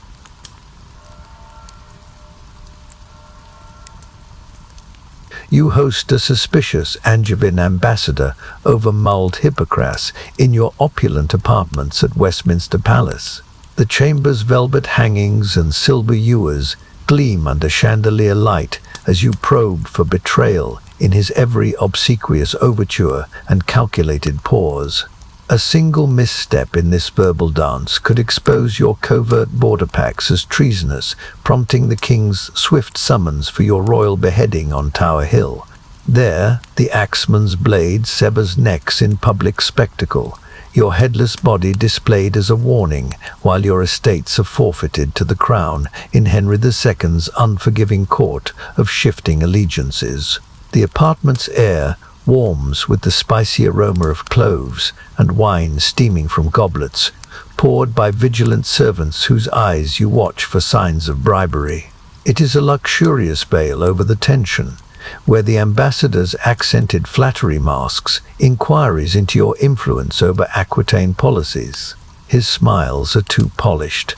Speaker 1: You host a suspicious Angevin ambassador over mulled Hippocras in your opulent apartments at Westminster Palace. The chamber's velvet hangings and silver ewers gleam under chandelier light as you probe for betrayal in his every obsequious overture and calculated pause. A single misstep in this verbal dance could expose your covert border pacts as treasonous, prompting the king's swift summons for your royal beheading on Tower Hill. There, the axeman's blade severs necks in public spectacle, your headless body displayed as a warning, while your estates are forfeited to the crown in Henry II's unforgiving court of shifting allegiances. The apartment's air warms with the spicy aroma of cloves and wine steaming from goblets, poured by vigilant servants whose eyes you watch for signs of bribery. It is a luxurious veil over the tension, where the ambassador's accented flattery masks inquiries into your influence over Aquitaine policies. His smiles are too polished,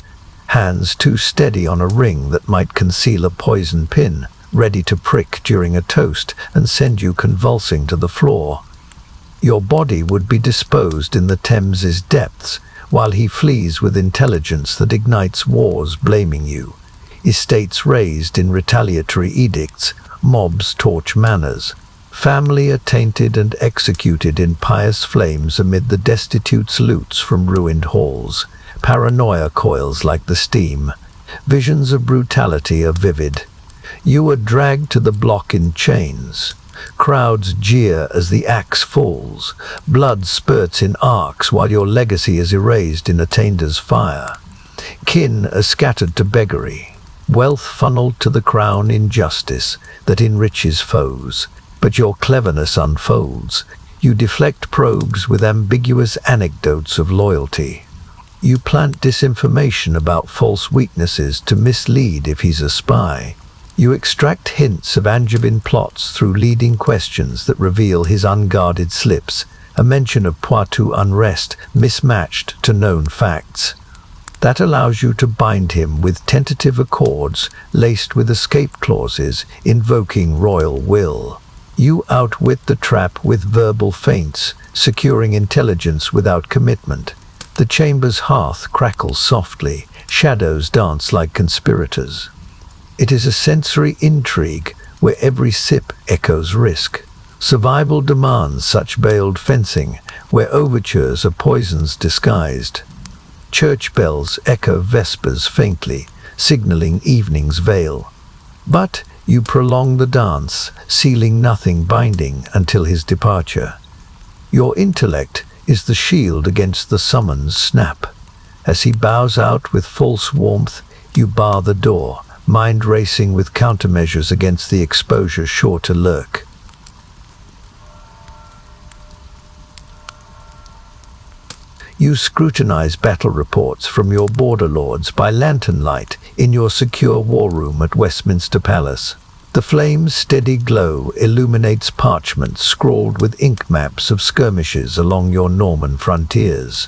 Speaker 1: hands too steady on a ring that might conceal a poison pin, ready to prick during a toast and send you convulsing to the floor. Your body would be disposed in the Thames's depths, while he flees with intelligence that ignites wars blaming you. Estates raised in retaliatory edicts, mobs torch manors. Family are tainted and executed in pious flames amid the destitute salutes from ruined halls. Paranoia coils like the steam. Visions of brutality are vivid. You are dragged to the block in chains. Crowds jeer as the axe falls. Blood spurts in arcs while your legacy is erased in Attender's fire. Kin are scattered to beggary. Wealth funneled to the crown in justice that enriches foes. But your cleverness unfolds. You deflect probes with ambiguous anecdotes of loyalty. You plant disinformation about false weaknesses to mislead if he's a spy. You extract hints of Angevin plots through leading questions that reveal his unguarded slips, a mention of Poitou unrest mismatched to known facts. That allows you to bind him with tentative accords laced with escape clauses invoking royal will. You outwit the trap with verbal feints, securing intelligence without commitment. The chamber's hearth crackles softly, shadows dance like conspirators. It is a sensory intrigue where every sip echoes risk. Survival demands such veiled fencing, where overtures are poisons disguised. Church bells echo vespers faintly, signaling evening's veil. But you prolong the dance, sealing nothing binding until his departure. Your intellect is the shield against the summons snap. As he bows out with false warmth, you bar the door, mind racing with countermeasures against the exposure sure to lurk. You scrutinize battle reports from your border lords by lantern light in your secure war room at Westminster Palace. The flame's steady glow illuminates parchments scrawled with ink maps of skirmishes along your Norman frontiers.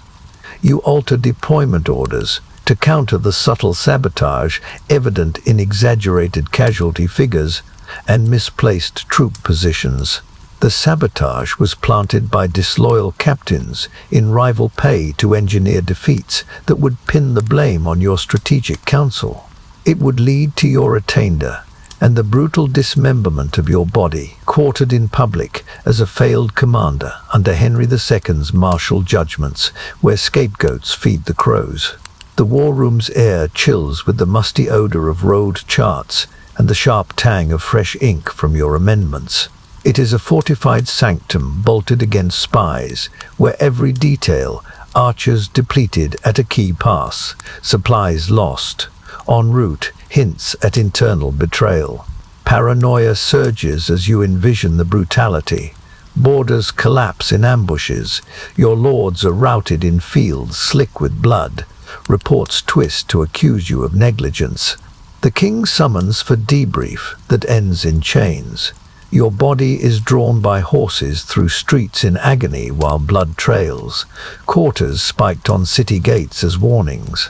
Speaker 1: You alter deployment orders to counter the subtle sabotage evident in exaggerated casualty figures and misplaced troop positions. The sabotage was planted by disloyal captains in rival pay to engineer defeats that would pin the blame on your strategic council. It would lead to your attainder and the brutal dismemberment of your body, quartered in public as a failed commander under Henry II's martial judgments, where scapegoats feed the crows. The war room's air chills with the musty odor of rolled charts and the sharp tang of fresh ink from your amendments. It is a fortified sanctum bolted against spies, where every detail, archers depleted at a key pass, supplies lost, en route, hints at internal betrayal. Paranoia surges as you envision the brutality. Borders collapse in ambushes. Your lords are routed in fields slick with blood. Reports twist to accuse you of negligence. The king summons for debrief that ends in chains. Your body is drawn by horses through streets in agony while blood trails. Quarters spiked on city gates as warnings.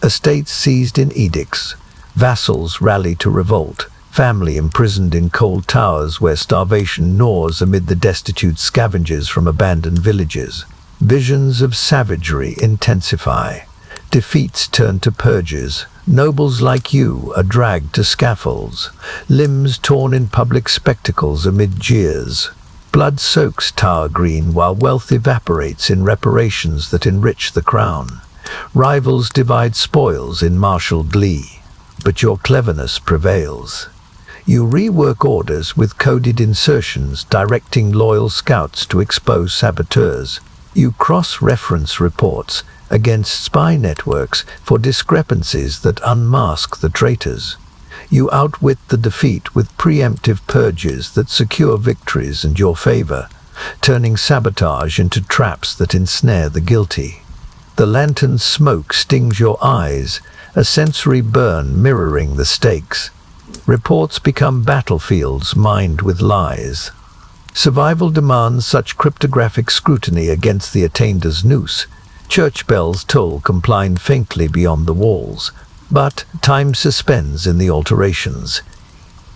Speaker 1: Estates seized in edicts. Vassals rally to revolt. Family imprisoned in cold towers where starvation gnaws amid the destitute scavengers from abandoned villages. Visions of savagery intensify. Defeats turn to purges. Nobles like you are dragged to scaffolds, limbs torn in public spectacles amid jeers. Blood soaks Tower Green while wealth evaporates in reparations that enrich the crown. Rivals divide spoils in martial glee, but your cleverness prevails. You rework orders with coded insertions, directing loyal scouts to expose saboteurs. You cross-reference reports against spy networks for discrepancies that unmask the traitors. You outwit the defeat with preemptive purges that secure victories in your favor, turning sabotage into traps that ensnare the guilty. The lantern's smoke stings your eyes, a sensory burn mirroring the stakes. Reports become battlefields mined with lies. Survival demands such cryptographic scrutiny against the attainer's noose. Church bells toll compline faintly beyond the walls, but time suspends in the alterations.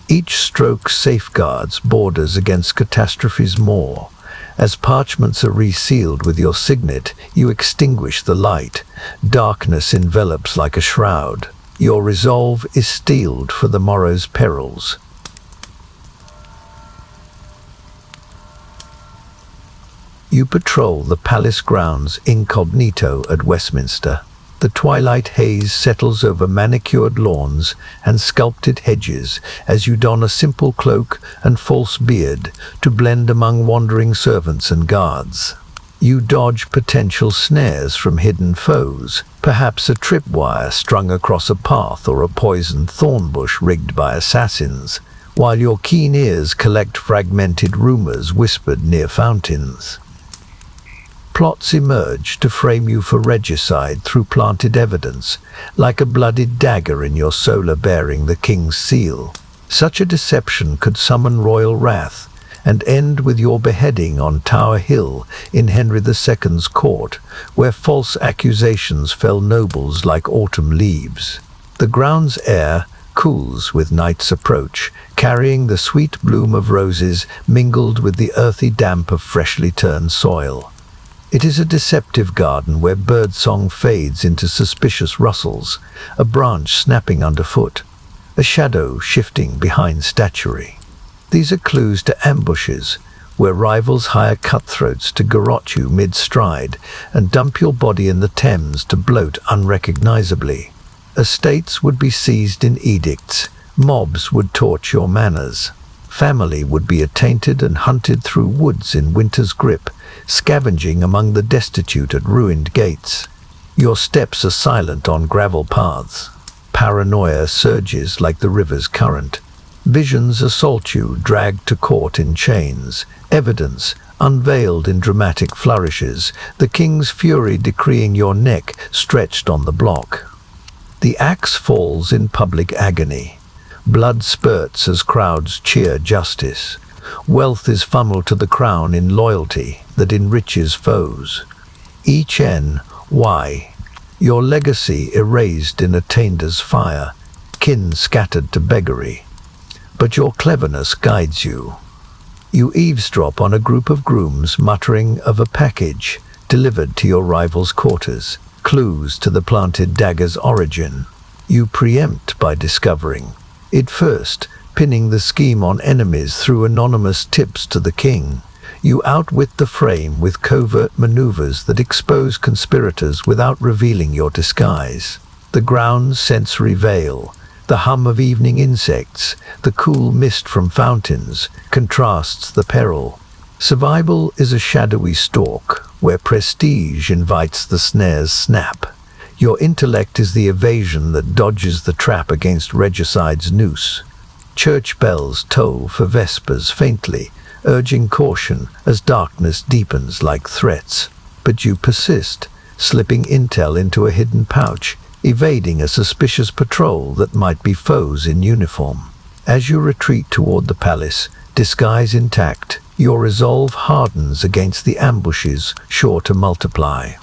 Speaker 1: Each stroke safeguards borders against catastrophes more. As parchments are resealed with your signet, you extinguish the light. Darkness envelops like a shroud. Your resolve is steeled for the morrow's perils. You patrol the palace grounds incognito at Westminster. The twilight haze settles over manicured lawns and sculpted hedges as you don a simple cloak and false beard to blend among wandering servants and guards. You dodge potential snares from hidden foes, perhaps a tripwire strung across a path or a poisoned thorn bush rigged by assassins, while your keen ears collect fragmented rumors whispered near fountains. Plots emerge to frame you for regicide through planted evidence, like a bloodied dagger in your solar bearing the king's seal. Such a deception could summon royal wrath and end with your beheading on Tower Hill in Henry II's court, where false accusations fell nobles like autumn leaves. The ground's air cools with night's approach, carrying the sweet bloom of roses mingled with the earthy damp of freshly turned soil. It is a deceptive garden where birdsong fades into suspicious rustles, a branch snapping underfoot, a shadow shifting behind statuary. These are clues to ambushes, where rivals hire cutthroats to garrote you mid-stride and dump your body in the Thames to bloat unrecognizably. Estates would be seized in edicts, mobs would torch your manners. Family would be attainted and hunted through woods in winter's grip, scavenging among the destitute at ruined gates. Your steps are silent on gravel paths. Paranoia surges like the river's current. Visions assault you, dragged to court in chains. Evidence unveiled in dramatic flourishes, the king's fury decreeing your neck stretched on the block. The axe falls in public agony. Blood spurts as crowds cheer justice. Wealth is funneled to the crown in loyalty that enriches foes. Why? Your legacy erased in attainer's fire, kin scattered to beggary. But your cleverness guides you. You eavesdrop on a group of grooms muttering of a package delivered to your rival's quarters, clues to the planted dagger's origin. You preempt by discovering it first, pinning the scheme on enemies through anonymous tips to the king. You outwit the frame with covert maneuvers that expose conspirators without revealing your disguise. The ground's sensory veil, the hum of evening insects, the cool mist from fountains, contrasts the peril. Survival is a shadowy stalk, where prestige invites the snare's snap. Your intellect is the evasion that dodges the trap against regicide's noose. Church bells toll for vespers faintly, urging caution as darkness deepens like threats. But you persist, slipping intel into a hidden pouch, evading a suspicious patrol that might be foes in uniform. As you retreat toward the palace, disguise intact, your resolve hardens against the ambushes sure to multiply.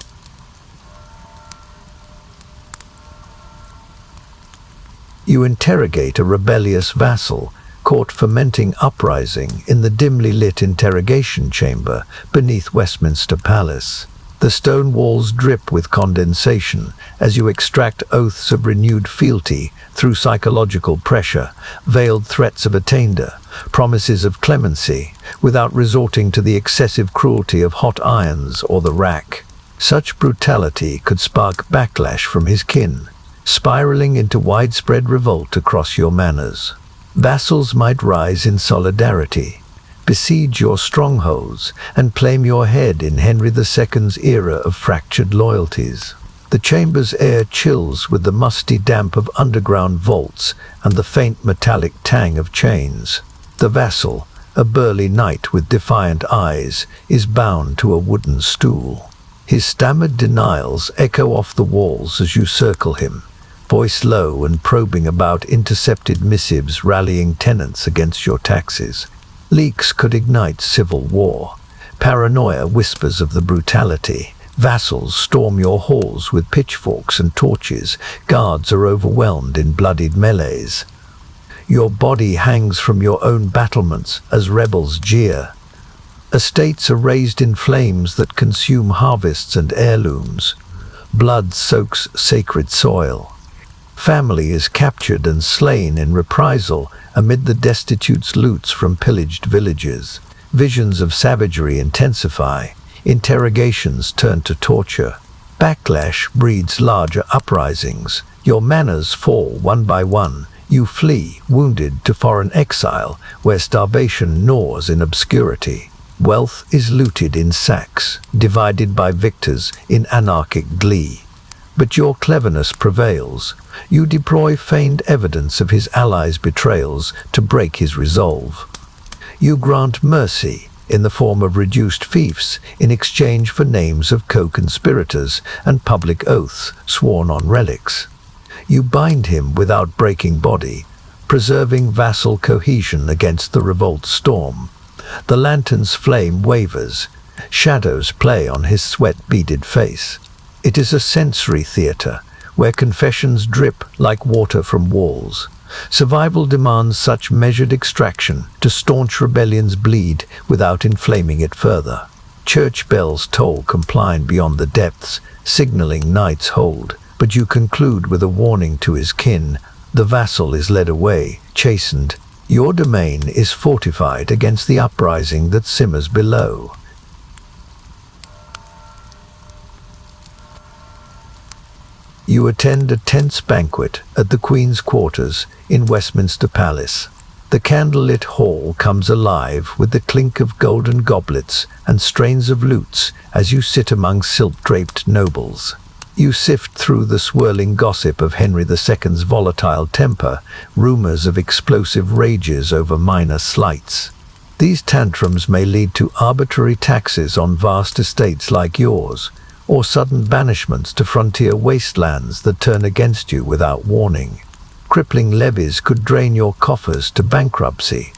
Speaker 1: You interrogate a rebellious vassal, caught fomenting uprising in the dimly lit interrogation chamber beneath Westminster Palace. The stone walls drip with condensation as you extract oaths of renewed fealty through psychological pressure, veiled threats of attainder, promises of clemency, without resorting to the excessive cruelty of hot irons or the rack. Such brutality could spark backlash from his kin, spiraling into widespread revolt across your manors. Vassals might rise in solidarity, besiege your strongholds, and claim your head in Henry II's era of fractured loyalties. The chamber's air chills with the musty damp of underground vaults and the faint metallic tang of chains. The vassal, a burly knight with defiant eyes, is bound to a wooden stool. His stammered denials echo off the walls as you circle him, voice low and probing about intercepted missives rallying tenants against your taxes. Leaks could ignite civil war. Paranoia whispers of the brutality. Vassals storm your halls with pitchforks and torches. Guards are overwhelmed in bloodied melees. Your body hangs from your own battlements as rebels jeer. Estates are raised in flames that consume harvests and heirlooms. Blood soaks sacred soil. Family is captured and slain in reprisal amid the destitute's loots from pillaged villages. Visions of savagery intensify. Interrogations turn to torture. Backlash breeds larger uprisings. Your manors fall one by one. You flee, wounded, to foreign exile, where starvation gnaws in obscurity. Wealth is looted in sacks, divided by victors in anarchic glee. But your cleverness prevails. You deploy feigned evidence of his allies' betrayals to break his resolve. You grant mercy in the form of reduced fiefs in exchange for names of co-conspirators and public oaths sworn on relics. You bind him without breaking body, preserving vassal cohesion against the revolt storm. The lantern's flame wavers. Shadows play on his sweat-beaded face. It is a sensory theater, where confessions drip like water from walls. Survival demands such measured extraction to staunch rebellion's bleed without inflaming it further. Church bells toll compline beyond the depths, signaling night's hold, but you conclude with a warning to his kin. The vassal is led away, chastened. Your domain is fortified against the uprising that simmers below. You attend a tense banquet at the Queen's quarters in Westminster Palace. The candlelit hall comes alive with the clink of golden goblets and strains of lutes as you sit among silk-draped nobles. You sift through the swirling gossip of Henry II's volatile temper, rumors of explosive rages over minor slights. These tantrums may lead to arbitrary taxes on vast estates like yours, or sudden banishments to frontier wastelands that turn against you without warning. Crippling levies could drain your coffers to bankruptcy.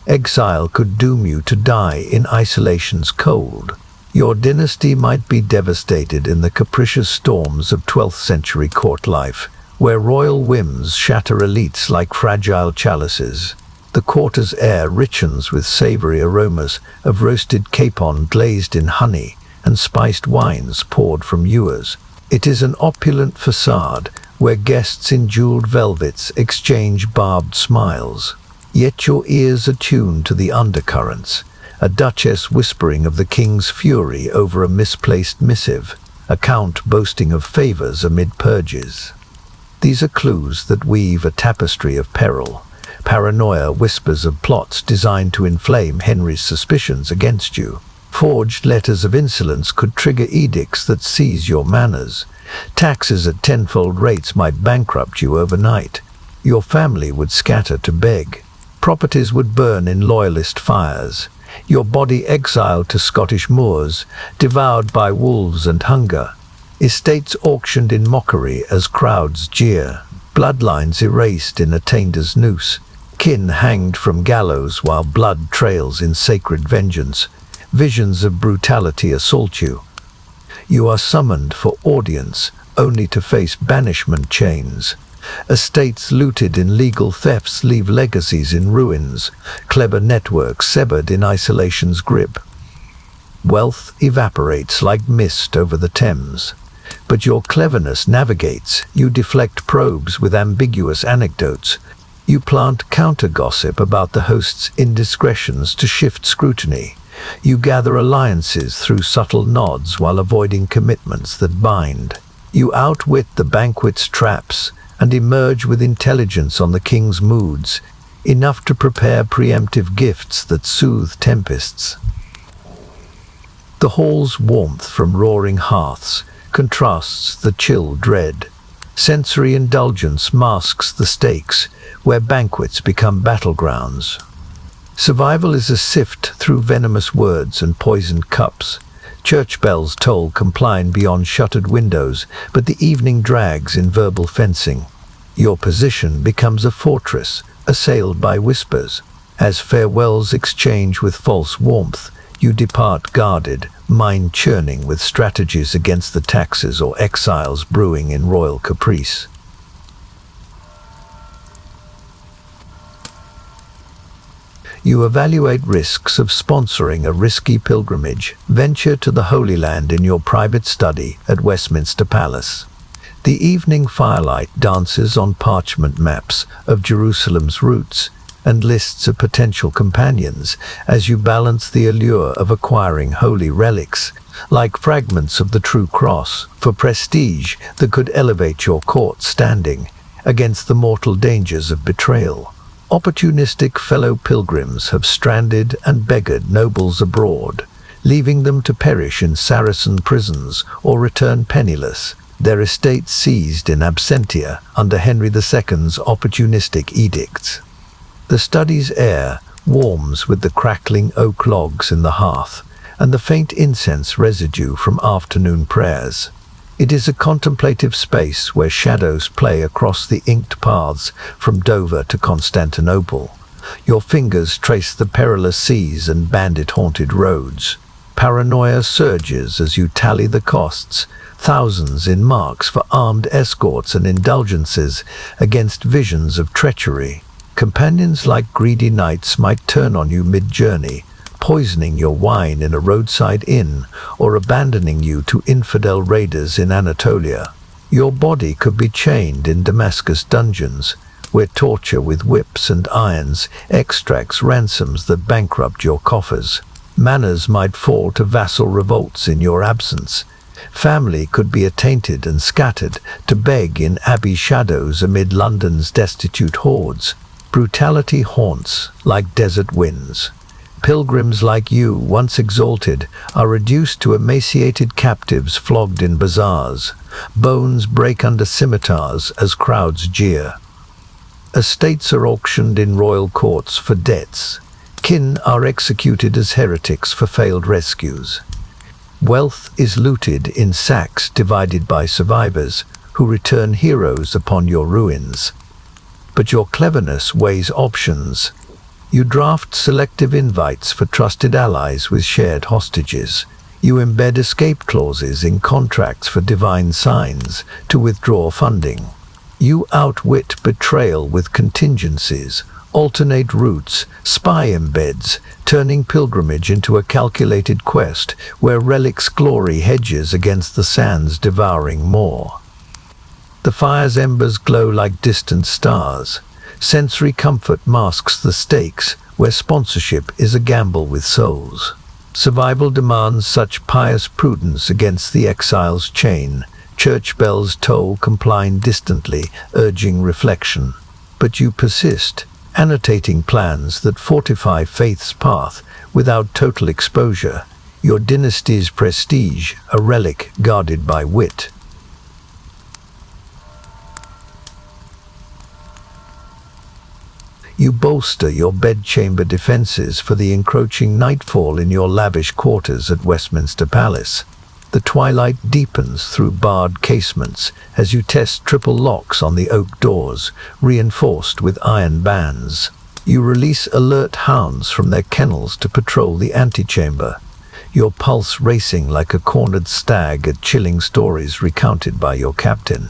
Speaker 1: Exile could doom you to die in isolation's cold. Your dynasty might be devastated in the capricious storms of 12th century court life, where royal whims shatter elites like fragile chalices. The quarter's air richens with savory aromas of roasted capon glazed in honey and spiced wines poured from ewers. It is an opulent facade where guests in jeweled velvets exchange barbed smiles. Yet your ears are tuned to the undercurrents, a duchess whispering of the king's fury over a misplaced missive, a count boasting of favors amid purges. These are clues that weave a tapestry of peril. Paranoia whispers of plots designed to inflame Henry's suspicions against you. Forged letters of insolence could trigger edicts that seize your manors. Taxes at tenfold rates might bankrupt you overnight. Your family would scatter to beg. Properties would burn in loyalist fires. Your body exiled to Scottish moors, devoured by wolves and hunger. Estates auctioned in mockery as crowds jeer. Bloodlines erased in attainder's noose. Kin hanged from gallows while blood trails in sacred vengeance. Visions of brutality assault you. You are summoned for audience, only to face banishment chains. Estates looted in legal thefts leave legacies in ruins, clever networks severed in isolation's grip. Wealth evaporates like mist over the Thames. But your cleverness navigates. You deflect probes with ambiguous anecdotes. You plant counter-gossip about the host's indiscretions to shift scrutiny. You gather alliances through subtle nods while avoiding commitments that bind. You outwit the banquet's traps and emerge with intelligence on the king's moods, enough to prepare preemptive gifts that soothe tempests. The hall's warmth from roaring hearths contrasts the chill dread. Sensory indulgence masks the stakes, where banquets become battlegrounds. Survival is a sift through venomous words and poisoned cups. Church bells toll compline beyond shuttered windows, but the evening drags in verbal fencing. Your position becomes a fortress, assailed by whispers. As farewells exchange with false warmth, you depart guarded, mind churning with strategies against the taxes or exiles brewing in royal caprice. You evaluate risks of sponsoring a risky pilgrimage. Venture to the Holy Land in your private study at Westminster Palace. The evening firelight dances on parchment maps of Jerusalem's routes and lists of potential companions as you balance the allure of acquiring holy relics, like fragments of the true cross, for prestige that could elevate your court standing against the mortal dangers of betrayal. Opportunistic fellow pilgrims have stranded and beggared nobles abroad, leaving them to perish in Saracen prisons or return penniless, their estates seized in absentia under Henry II's opportunistic edicts. The study's air warms with the crackling oak logs in the hearth and the faint incense residue from afternoon prayers. It is a contemplative space where shadows play across the inked paths from Dover to Constantinople. Your fingers trace the perilous seas and bandit-haunted roads. Paranoia surges as you tally the costs, thousands in marks for armed escorts and indulgences against visions of treachery. Companions like greedy knights might turn on you mid-journey, poisoning your wine in a roadside inn or abandoning you to infidel raiders in Anatolia. Your body could be chained in Damascus dungeons, where torture with whips and irons extracts ransoms that bankrupt your coffers. Manners might fall to vassal revolts in your absence. Family could be attainted and scattered to beg in abbey shadows amid London's destitute hordes. Brutality haunts like desert winds. Pilgrims like you, once exalted, are reduced to emaciated captives flogged in bazaars. Bones break under scimitars as crowds jeer. Estates are auctioned in royal courts for debts. Kin are executed as heretics for failed rescues. Wealth is looted in sacks divided by survivors, who return heroes upon your ruins. But your cleverness weighs options. You draft selective invites for trusted allies with shared hostages. You embed escape clauses in contracts for divine signs to withdraw funding. You outwit betrayal with contingencies, alternate routes, spy embeds, turning pilgrimage into a calculated quest where relic's glory hedges against the sand's devouring maw. The fire's embers glow like distant stars. Sensory comfort masks the stakes, where sponsorship is a gamble with souls. Survival demands such pious prudence against the exile's chain. Church bells toll compline distantly, urging reflection. But you persist, annotating plans that fortify faith's path without total exposure. Your dynasty's prestige, a relic guarded by wit. You bolster your bedchamber defences for the encroaching nightfall in your lavish quarters at Westminster Palace. The twilight deepens through barred casements as you test triple locks on the oak doors, reinforced with iron bands. You release alert hounds from their kennels to patrol the antechamber, your pulse racing like a cornered stag at chilling stories recounted by your captain.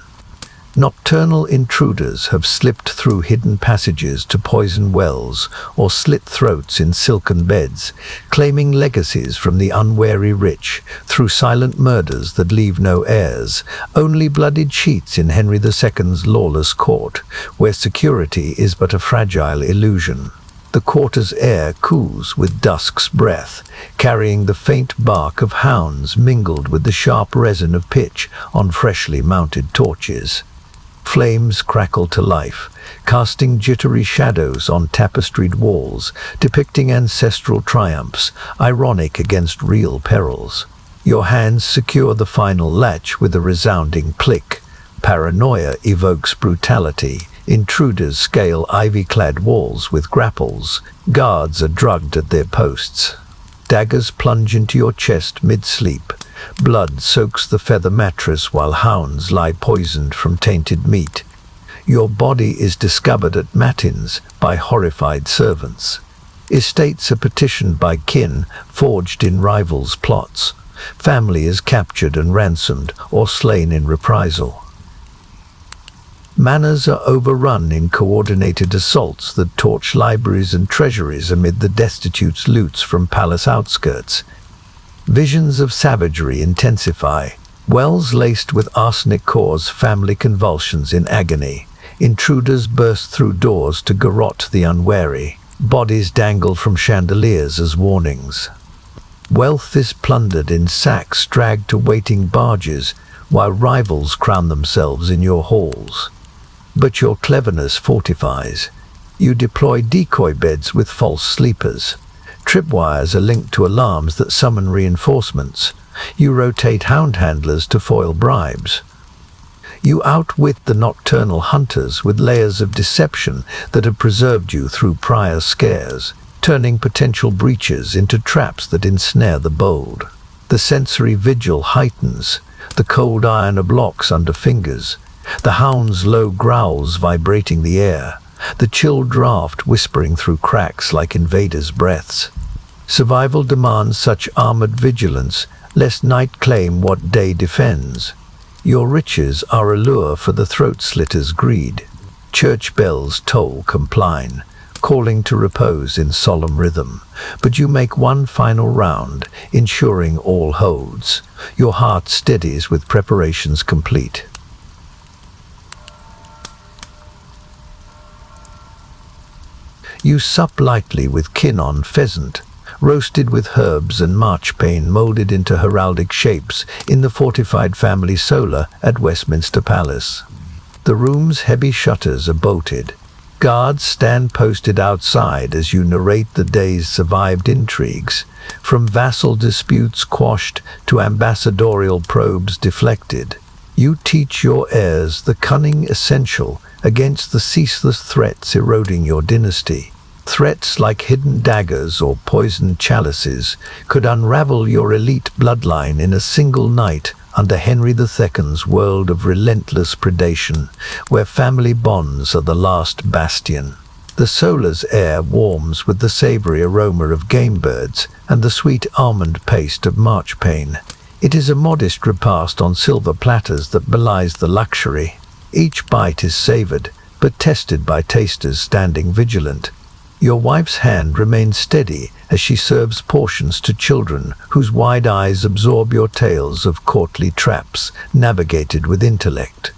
Speaker 1: Nocturnal intruders have slipped through hidden passages to poison wells or slit throats in silken beds, claiming legacies from the unwary rich through silent murders that leave no heirs, only bloodied sheets in Henry II's lawless court, where security is but a fragile illusion. The quarter's air cools with dusk's breath, carrying the faint bark of hounds mingled with the sharp resin of pitch on freshly mounted torches. Flames crackle to life, casting jittery shadows on tapestried walls, depicting ancestral triumphs, ironic against real perils. Your hands secure the final latch with a resounding click. Paranoia evokes brutality. Intruders scale ivy-clad walls with grapples. Guards are drugged at their posts. Daggers plunge into your chest mid-sleep. Blood soaks the feather mattress while hounds lie poisoned from tainted meat. Your body is discovered at matins by horrified servants. Estates are petitioned by kin forged in rivals' plots. Family is captured and ransomed or slain in reprisal. Manors are overrun in coordinated assaults that torch libraries and treasuries amid the destitute's loots from palace outskirts. Visions of savagery intensify. Wells laced with arsenic cause family convulsions in agony. Intruders burst through doors to garrote the unwary. Bodies dangle from chandeliers as warnings. Wealth is plundered in sacks dragged to waiting barges, while rivals crown themselves in your halls. But your cleverness fortifies. You deploy decoy beds with false sleepers. Tripwires are linked to alarms that summon reinforcements. You rotate hound handlers to foil bribes. You outwit the nocturnal hunters with layers of deception that have preserved you through prior scares, turning potential breaches into traps that ensnare the bold. The sensory vigil heightens, the cold iron oblocks under fingers, the hound's low growls vibrating the air, the chill draft whispering through cracks like invaders' breaths. Survival demands such armored vigilance, lest night claim what day defends. Your riches are a lure for the throat-slitter's greed. Church bells toll compline, calling to repose in solemn rhythm. But you make one final round, ensuring all holds. Your heart steadies with preparations complete. You sup lightly with kin pheasant, roasted with herbs and marchpane molded into heraldic shapes in the fortified family solar at Westminster Palace. The room's heavy shutters are bolted. Guards stand posted outside as you narrate the day's survived intrigues, from vassal disputes quashed to ambassadorial probes deflected. You teach your heirs the cunning essential against the ceaseless threats eroding your dynasty. Threats like hidden daggers or poisoned chalices could unravel your elite bloodline in a single night under Henry II's world of relentless predation, where family bonds are the last bastion. The solar's air warms with the savory aroma of game birds and the sweet almond paste of marchpane. It is a modest repast on silver platters that belies the luxury. Each bite is savored, but tested by tasters standing vigilant. Your wife's hand remains steady as she serves portions to children whose wide eyes absorb your tales of courtly traps navigated with intellect.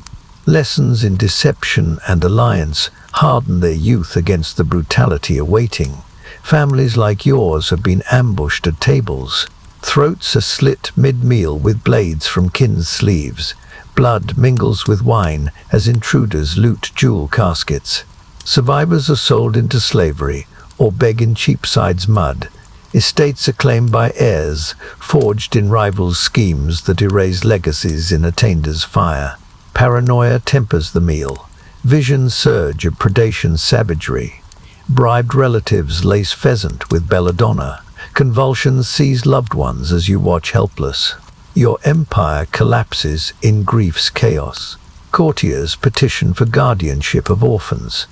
Speaker 1: Lessons in deception and alliance harden their youth against the brutality awaiting. Families like yours have been ambushed at tables. Throats are slit mid-meal with blades from kin's sleeves. Blood mingles with wine as intruders loot jewel caskets. Survivors are sold into slavery or beg in Cheapside's mud. Estates are claimed by heirs, forged in rivals' schemes that erase legacies in attainder fire. Paranoia tempers the meal. Visions surge of predation's savagery. Bribed relatives lace pheasant with belladonna. Convulsions seize loved ones as you watch helpless. Your empire collapses in grief's chaos. Courtiers petition for guardianship of orphans.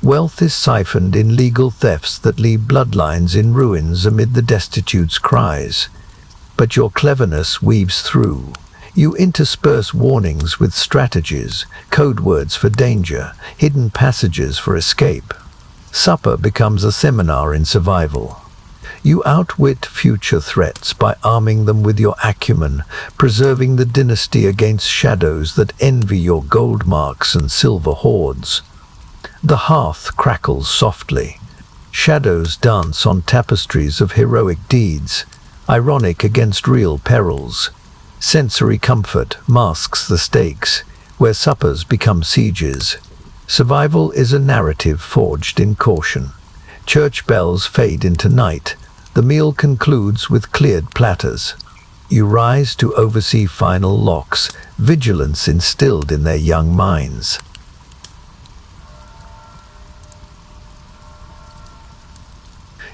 Speaker 1: Wealth is siphoned in legal thefts that leave bloodlines in ruins amid the destitute's cries. But your cleverness weaves through. You intersperse warnings with strategies, code words for danger, hidden passages for escape. Supper becomes a seminar in survival. You outwit future threats by arming them with your acumen, preserving the dynasty against shadows that envy your gold marks and silver hoards. The hearth crackles softly. Shadows dance on tapestries of heroic deeds, ironic against real perils. Sensory comfort masks the stakes, where suppers become sieges. Survival is a narrative forged in caution. Church bells fade into night. The meal concludes with cleared platters. You rise to oversee final locks, vigilance instilled in their young minds.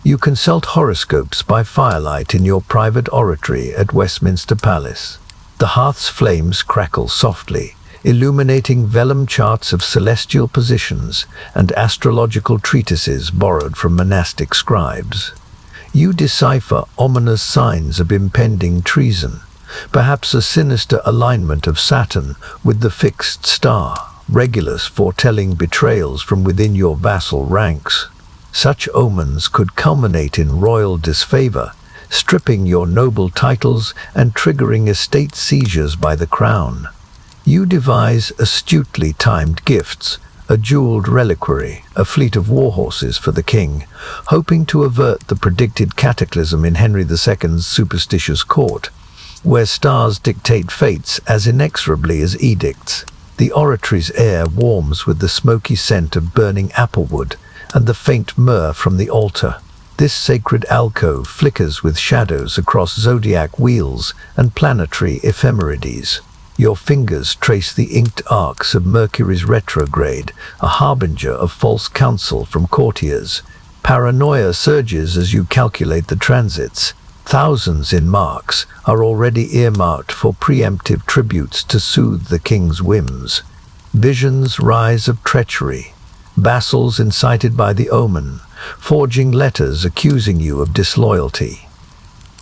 Speaker 1: You consult horoscopes by firelight in your private oratory at Westminster Palace. The hearth's flames crackle softly, illuminating vellum charts of celestial positions and astrological treatises borrowed from monastic scribes. You decipher ominous signs of impending treason, perhaps a sinister alignment of Saturn with the fixed star, Regulus foretelling betrayals from within your vassal ranks. Such omens could culminate in royal disfavor, stripping your noble titles and triggering estate seizures by the crown. You devise astutely timed gifts, a jeweled reliquary, a fleet of war horses for the king, hoping to avert the predicted cataclysm in Henry II's superstitious court, where stars dictate fates as inexorably as edicts. The oratory's air warms with the smoky scent of burning applewood and the faint myrrh from the altar. This sacred alcove flickers with shadows across zodiac wheels and planetary ephemerides. Your fingers trace the inked arcs of Mercury's retrograde, a harbinger of false counsel from courtiers. Paranoia surges as you calculate the transits. Thousands in marks are already earmarked for preemptive tributes to soothe the king's whims. Visions rise of treachery, vassals incited by the omen, forging letters accusing you of disloyalty.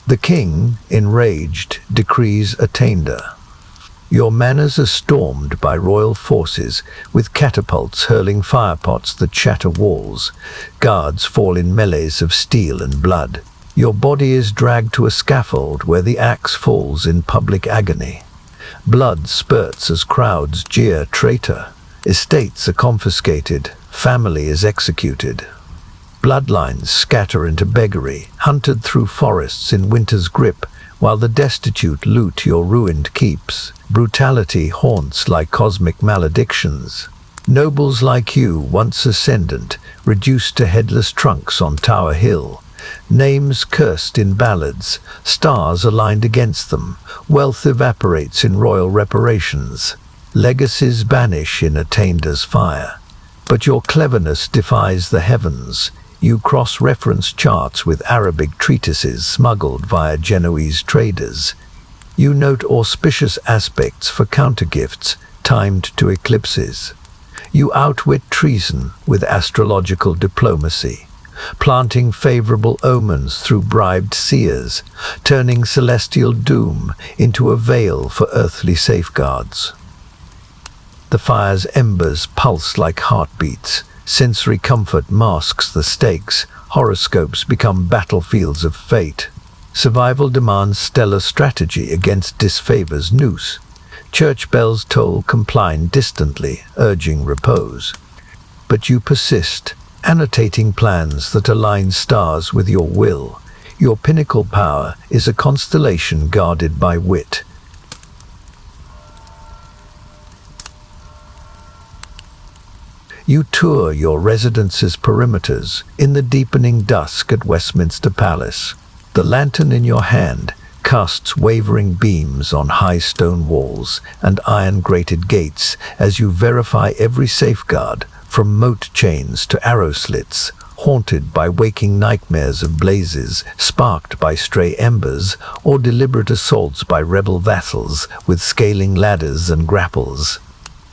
Speaker 1: The king, enraged, decrees attainder. Your manors are stormed by royal forces, with catapults hurling firepots that shatter walls. Guards fall in melees of steel and blood. Your body is dragged to a scaffold where the axe falls in public agony. Blood spurts as crowds jeer traitor. Estates are confiscated. Family is executed. Bloodlines scatter into beggary, hunted through forests in winter's grip, while the destitute loot your ruined keeps. Brutality haunts like cosmic maledictions. Nobles like you, once ascendant, reduced to headless trunks on Tower Hill. Names cursed in ballads, stars aligned against them. Wealth evaporates in royal reparations. Legacies vanish in attainder's fire. But your cleverness defies the heavens. You cross-reference charts with Arabic treatises smuggled via Genoese traders. You note auspicious aspects for countergifts timed to eclipses. You outwit treason with astrological diplomacy, planting favorable omens through bribed seers, turning celestial doom into a veil for earthly safeguards. The fire's embers pulse like heartbeats. Sensory comfort masks the stakes. Horoscopes become battlefields of fate. Survival demands stellar strategy against disfavor's noose. Church bells toll compline distantly, urging repose. But you persist, annotating plans that align stars with your will. Your pinnacle power is a constellation guarded by wit. You tour your residence's perimeters in the deepening dusk at Westminster Palace. The lantern in your hand casts wavering beams on high stone walls and iron-grated gates as you verify every safeguard, from moat chains to arrow slits, haunted by waking nightmares of blazes sparked by stray embers or deliberate assaults by rebel vassals with scaling ladders and grapples.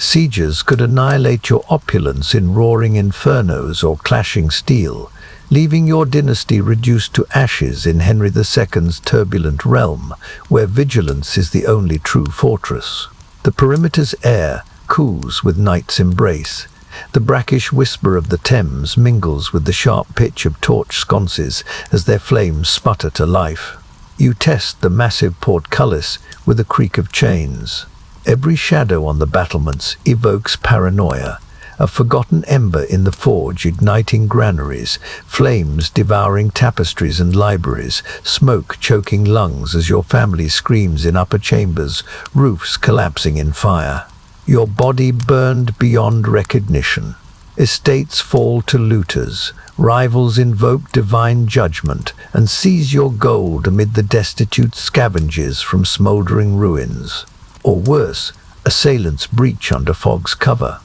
Speaker 1: Sieges could annihilate your opulence in roaring infernos or clashing steel, leaving your dynasty reduced to ashes in Henry II's turbulent realm, where vigilance is the only true fortress. The perimeter's air cools with night's embrace. The brackish whisper of the Thames mingles with the sharp pitch of torch sconces as their flames sputter to life. You test the massive portcullis with a creak of chains. Every shadow on the battlements evokes paranoia, a forgotten ember in the forge igniting granaries, flames devouring tapestries and libraries, smoke choking lungs as your family screams in upper chambers, roofs collapsing in fire. Your body burned beyond recognition. Estates fall to looters. Rivals invoke divine judgment and seize your gold amid the destitute scavengers from smoldering ruins. Or worse, assailants breach under fog's cover.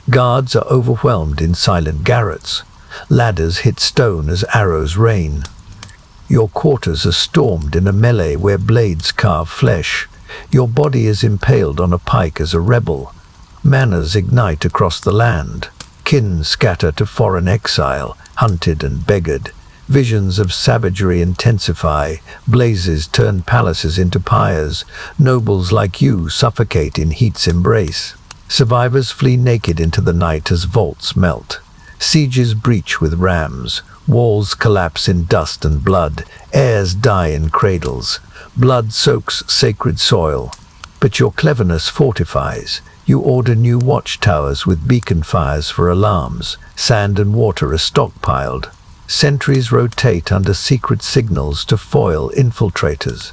Speaker 1: Guards are overwhelmed in silent garrets. Ladders hit stone as arrows rain. Your quarters are stormed in a melee where blades carve flesh. Your body is impaled on a pike as a rebel. Manners ignite across the land. Kin scatter to foreign exile, hunted and beggared. Visions of savagery intensify. Blazes turn palaces into pyres. Nobles like you suffocate in heat's embrace. Survivors flee naked into the night as vaults melt. Sieges breach with rams. Walls collapse in dust and blood. Heirs die in cradles. Blood soaks sacred soil. But your cleverness fortifies. You order new watchtowers with beacon fires for alarms. Sand and water are stockpiled. Sentries rotate under secret signals to foil infiltrators.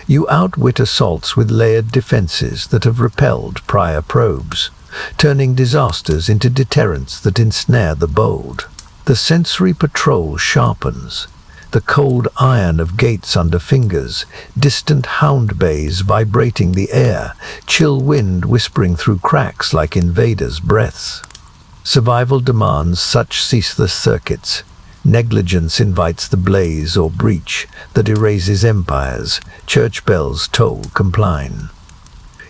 Speaker 1: You outwit assaults with layered defenses that have repelled prior probes, turning disasters into deterrents that ensnare the bold. The sensory patrol sharpens. The cold iron of gates under fingers, distant hound bays vibrating the air, chill wind whispering through cracks like invaders' breaths. Survival demands such ceaseless circuits. Negligence invites the blaze or breach that erases empires. Church bells toll compline.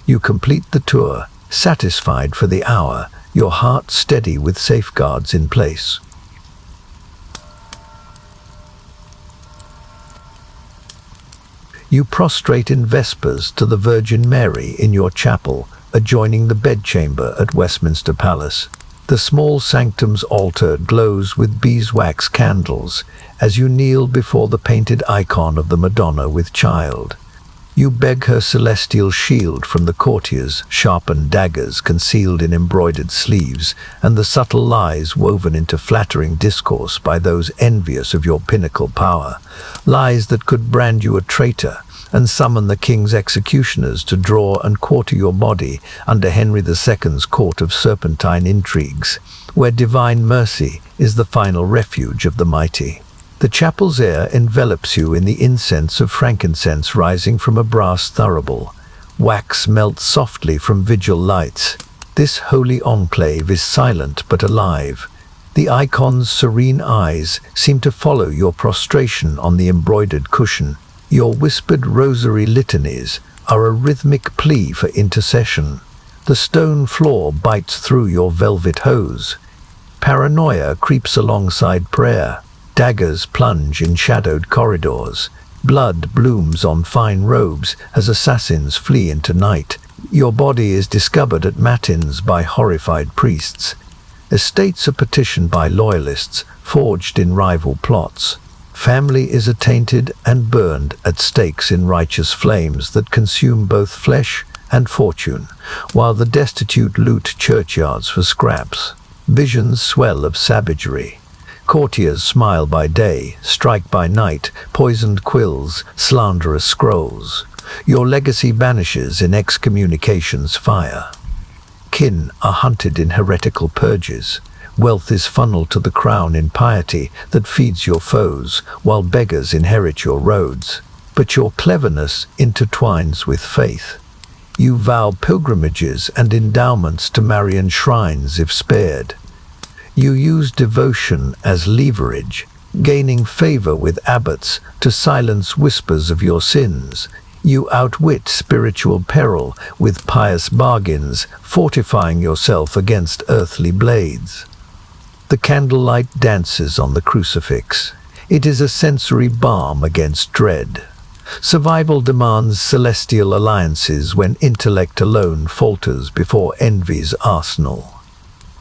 Speaker 1: You complete the tour, satisfied for the hour, your heart steady with safeguards in place. You prostrate in vespers to the Virgin Mary in your chapel, adjoining the bedchamber at Westminster Palace. The small sanctum's altar glows with beeswax candles as you kneel before the painted icon of the Madonna with Child. You beg her celestial shield from the courtiers, sharpened daggers concealed in embroidered sleeves, and the subtle lies woven into flattering discourse by those envious of your pinnacle power, lies that could brand you a traitor and summon the king's executioners to draw and quarter your body under Henry II's court of serpentine intrigues, where divine mercy is the final refuge of the mighty. The chapel's air envelops you in the incense of frankincense rising from a brass thurible. Wax melts softly from vigil lights. This holy enclave is silent but alive. The icon's serene eyes seem to follow your prostration on the embroidered cushion. Your whispered rosary litanies are a rhythmic plea for intercession. The stone floor bites through your velvet hose. Paranoia creeps alongside prayer. Daggers plunge in shadowed corridors. Blood blooms on fine robes as assassins flee into night. Your body is discovered at matins by horrified priests. Estates are petitioned by loyalists, forged in rival plots. Family is attainted and burned at stakes in righteous flames that consume both flesh and fortune, while the destitute loot churchyards for scraps. Visions swell of savagery. Courtiers smile by day, strike by night, poisoned quills, slanderous scrolls. Your legacy vanishes in excommunication's fire. Kin are hunted in heretical purges. Wealth is funneled to the crown in piety that feeds your foes, while beggars inherit your roads. But your cleverness intertwines with faith. You vow pilgrimages and endowments to Marian shrines if spared. You use devotion as leverage, gaining favor with abbots to silence whispers of your sins. You outwit spiritual peril with pious bargains, fortifying yourself against earthly blades. The candlelight dances on the crucifix. It is a sensory balm against dread. Survival demands celestial alliances when intellect alone falters before envy's arsenal.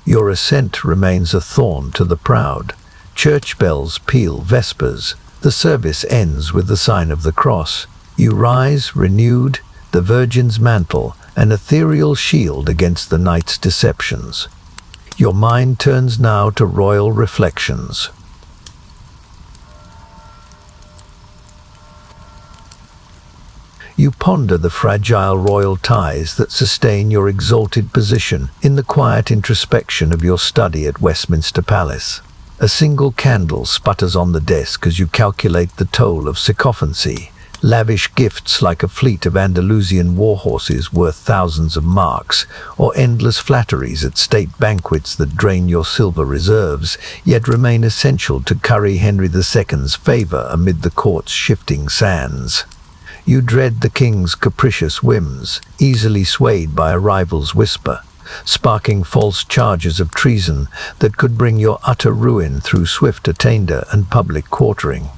Speaker 1: Your ascent remains a thorn to the proud. Church bells peal vespers. The service ends with the sign of the cross. You rise, renewed, the Virgin's mantle, an ethereal shield against the night's deceptions. Your mind turns now to royal reflections. You ponder the fragile royal ties that sustain your exalted position in the quiet introspection of your study at Westminster Palace. A single candle sputters on the desk as you calculate the toll of sycophancy. Lavish gifts like a fleet of Andalusian warhorses worth thousands of marks, or endless flatteries at state banquets that drain your silver reserves, yet remain essential to curry Henry II's favor amid the court's shifting sands. You dread the king's capricious whims, easily swayed by a rival's whisper, sparking false charges of treason that could bring your utter ruin through swift attainder and public quartering.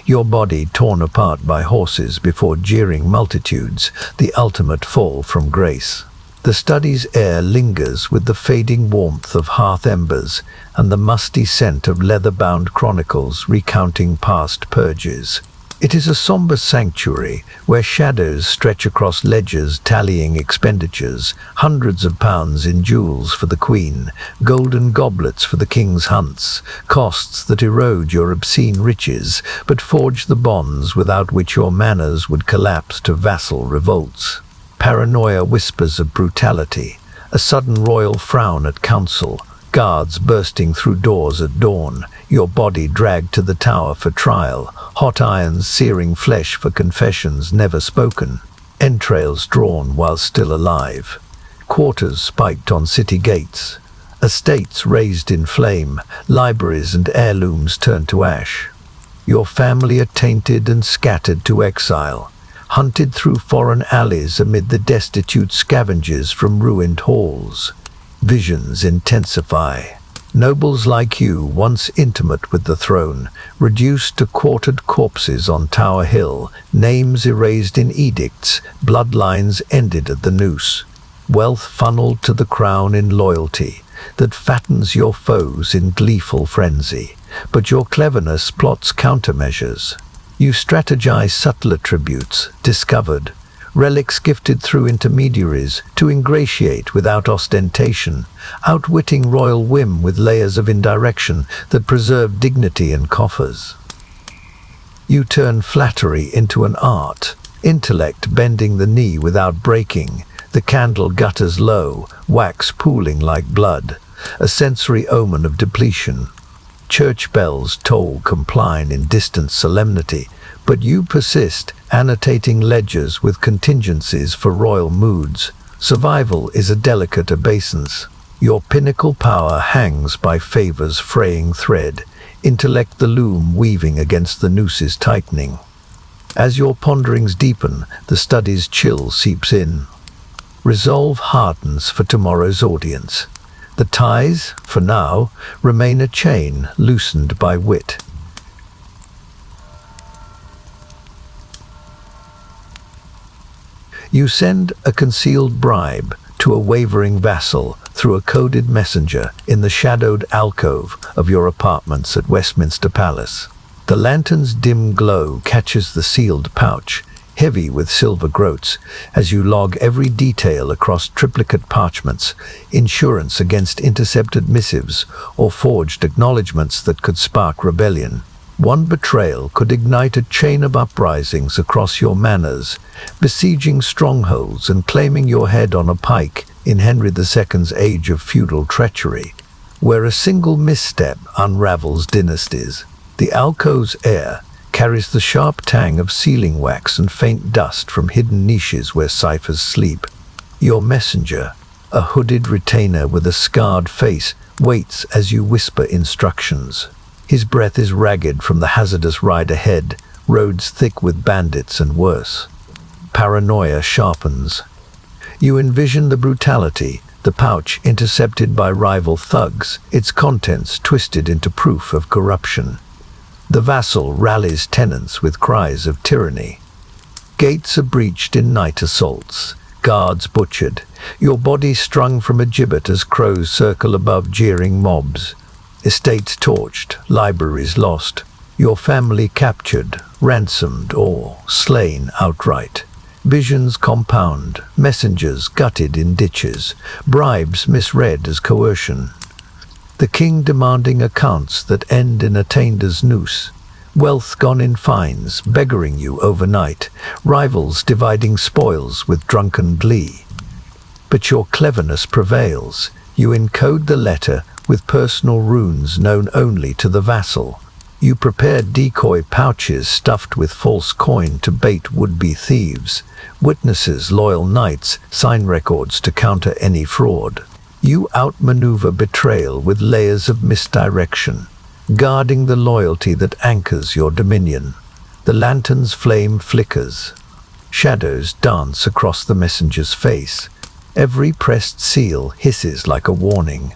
Speaker 1: Your body torn apart by horses before jeering multitudes, the ultimate fall from grace. The study's air lingers with the fading warmth of hearth embers and the musty scent of leather-bound chronicles recounting past purges. It is a somber sanctuary where shadows stretch across ledgers tallying expenditures, hundreds of pounds in jewels for the Queen, golden goblets for the King's hunts, costs that erode your obscene riches but forge the bonds without which your manners would collapse to vassal revolts. Paranoia whispers of brutality, a sudden royal frown at council, guards bursting through doors at dawn, your body dragged to the tower for trial, hot irons searing flesh for confessions never spoken, entrails drawn while still alive, quarters spiked on city gates, estates razed in flame, libraries and heirlooms turned to ash. Your family are tainted and scattered to exile, hunted through foreign alleys amid the destitute scavengers from ruined halls. Visions intensify. Nobles like you, once intimate with the throne, reduced to quartered corpses on Tower Hill, names erased in edicts, bloodlines ended at the noose. Wealth funneled to the crown in loyalty, that fattens your foes in gleeful frenzy. But your cleverness plots countermeasures. You strategize subtler tributes, discovered, relics gifted through intermediaries to ingratiate without ostentation, outwitting royal whim with layers of indirection that preserve dignity and coffers. You turn flattery into an art, intellect bending the knee without breaking, the candle gutters low, wax pooling like blood, a sensory omen of depletion. Church bells toll compline in distant solemnity, but you persist, annotating ledgers with contingencies for royal moods. Survival is a delicate obeisance. Your pinnacle power hangs by favor's fraying thread, intellect the loom weaving against the nooses tightening. As your ponderings deepen, the study's chill seeps in. Resolve hardens for tomorrow's audience. The ties, for now, remain a chain loosened by wit. You send a concealed bribe to a wavering vassal through a coded messenger in the shadowed alcove of your apartments at Westminster Palace. The lantern's dim glow catches the sealed pouch, heavy with silver groats, as you log every detail across triplicate parchments, insurance against intercepted missives or forged acknowledgments that could spark rebellion. One betrayal could ignite a chain of uprisings across your manors, besieging strongholds and claiming your head on a pike in Henry II's age of feudal treachery, where a single misstep unravels dynasties. The alcove's air carries the sharp tang of sealing wax and faint dust from hidden niches where ciphers sleep. Your messenger, a hooded retainer with a scarred face, waits as you whisper instructions. His breath is ragged from the hazardous ride ahead, roads thick with bandits and worse. Paranoia sharpens. You envision the brutality, the pouch intercepted by rival thugs, its contents twisted into proof of corruption. The vassal rallies tenants with cries of tyranny. Gates are breached in night assaults, guards butchered, your body strung from a gibbet as crows circle above jeering mobs. Estates torched, libraries lost, your family captured, ransomed, or slain outright. Visions compound, messengers gutted in ditches, bribes misread as coercion. The king demanding accounts that end in attainder noose. Wealth gone in fines, beggaring you overnight. Rivals dividing spoils with drunken glee. But your cleverness prevails. You encode the letter with personal runes known only to the vassal. You prepare decoy pouches stuffed with false coin to bait would-be thieves. Witnesses, loyal knights, sign records to counter any fraud. You outmaneuver betrayal with layers of misdirection, guarding the loyalty that anchors your dominion. The lantern's flame flickers. Shadows dance across the messenger's face. Every pressed seal hisses like a warning.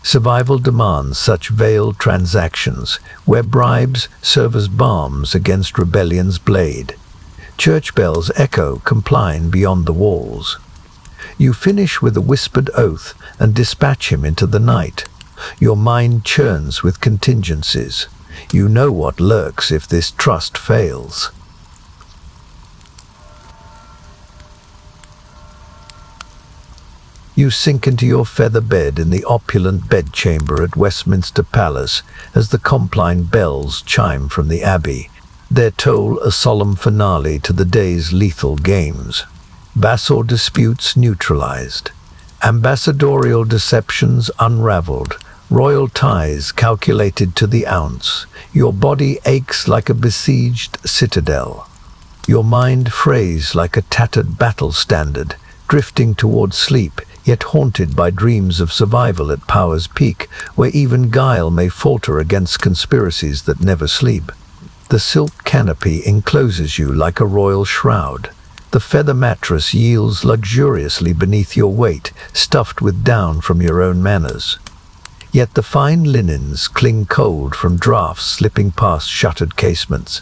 Speaker 1: Survival demands such veiled transactions, where bribes serve as balms against rebellion's blade. Church bells echo, complying beyond the walls. You finish with a whispered oath and dispatch him into the night. Your mind churns with contingencies. You know what lurks if this trust fails. You sink into your feather bed in the opulent bedchamber at Westminster Palace as the Compline bells chime from the Abbey, their toll a solemn finale to the day's lethal games. Vassal disputes neutralized, ambassadorial deceptions unraveled, royal ties calculated to the ounce. Your body aches like a besieged citadel. Your mind frays like a tattered battle standard, drifting toward sleep, yet haunted by dreams of survival at power's peak, where even guile may falter against conspiracies that never sleep. The silk canopy encloses you like a royal shroud. The feather mattress yields luxuriously beneath your weight, stuffed with down from your own manners. Yet the fine linens cling cold from draughts slipping past shuttered casements.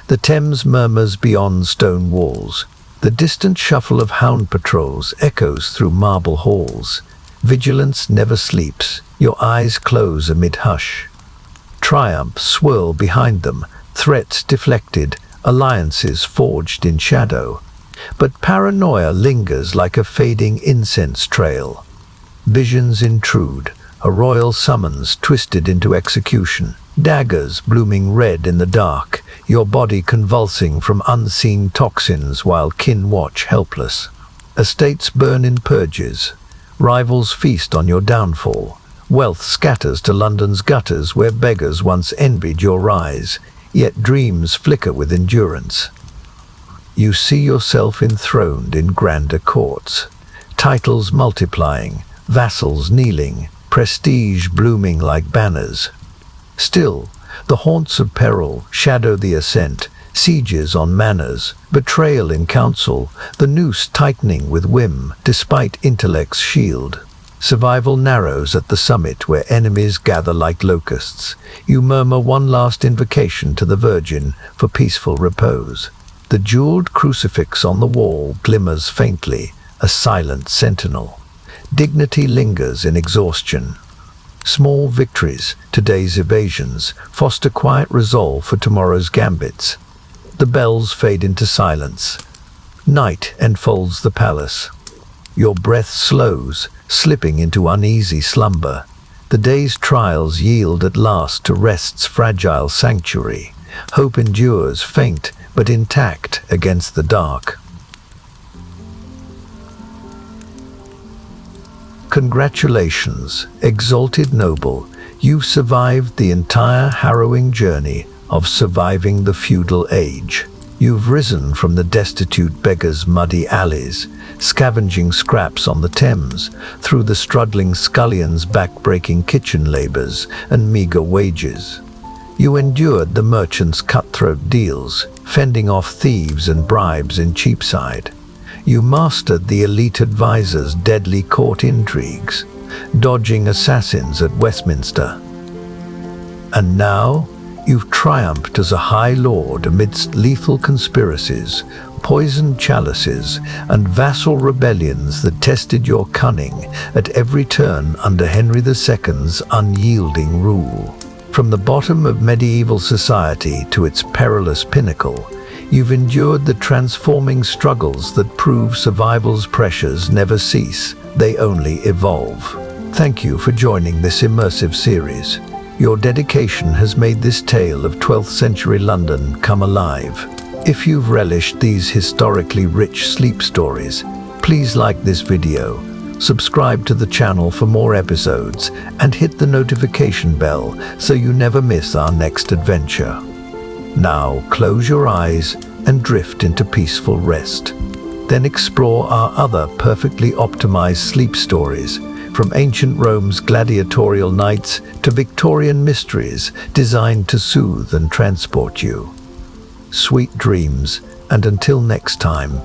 Speaker 1: The Thames murmurs beyond stone walls. The distant shuffle of hound patrols echoes through marble halls. Vigilance never sleeps. Your eyes close amid hush. Triumphs swirl behind them, threats deflected, alliances forged in shadow. But paranoia lingers like a fading incense trail. Visions intrude, a royal summons twisted into execution. Daggers blooming red in the dark, your body convulsing from unseen toxins while kin watch helpless. Estates burn in purges. Rivals feast on your downfall. Wealth scatters to London's gutters where beggars once envied your rise, yet dreams flicker with endurance. You see yourself enthroned in grander courts. Titles multiplying, vassals kneeling, prestige blooming like banners. Still, the haunts of peril shadow the ascent, sieges on manors, betrayal in council, the noose tightening with whim despite intellect's shield. Survival narrows at the summit where enemies gather like locusts. You murmur one last invocation to the Virgin for peaceful repose. The jeweled crucifix on the wall glimmers faintly, a silent sentinel. Dignity lingers in exhaustion. Small victories, today's evasions, foster quiet resolve for tomorrow's gambits. The bells fade into silence. Night enfolds the palace. Your breath slows, slipping into uneasy slumber. The day's trials yield at last to rest's fragile sanctuary. Hope endures, faint but intact against the dark. Congratulations, exalted noble, you've survived the entire harrowing journey of surviving the feudal age. You've risen from the destitute beggar's muddy alleys, scavenging scraps on the Thames, through the struggling scullion's back-breaking kitchen labors and meager wages. You endured the merchant's cutthroat deals, fending off thieves and bribes in Cheapside. You mastered the elite advisor's deadly court intrigues, dodging assassins at Westminster. And now, you've triumphed as a High Lord amidst lethal conspiracies, poisoned chalices, and vassal rebellions that tested your cunning at every turn under Henry II's unyielding rule. From the bottom of medieval society to its perilous pinnacle, you've endured the transforming struggles that prove survival's pressures never cease, they only evolve. Thank you for joining this immersive series. Your dedication has made this tale of 12th century London come alive. If you've relished these historically rich sleep stories, please like this video, subscribe to the channel for more episodes, and hit the notification bell so you never miss our next adventure. Now close your eyes and drift into peaceful rest. Then explore our other perfectly optimized sleep stories, from ancient Rome's gladiatorial nights to Victorian mysteries designed to soothe and transport you. Sweet dreams, and until next time.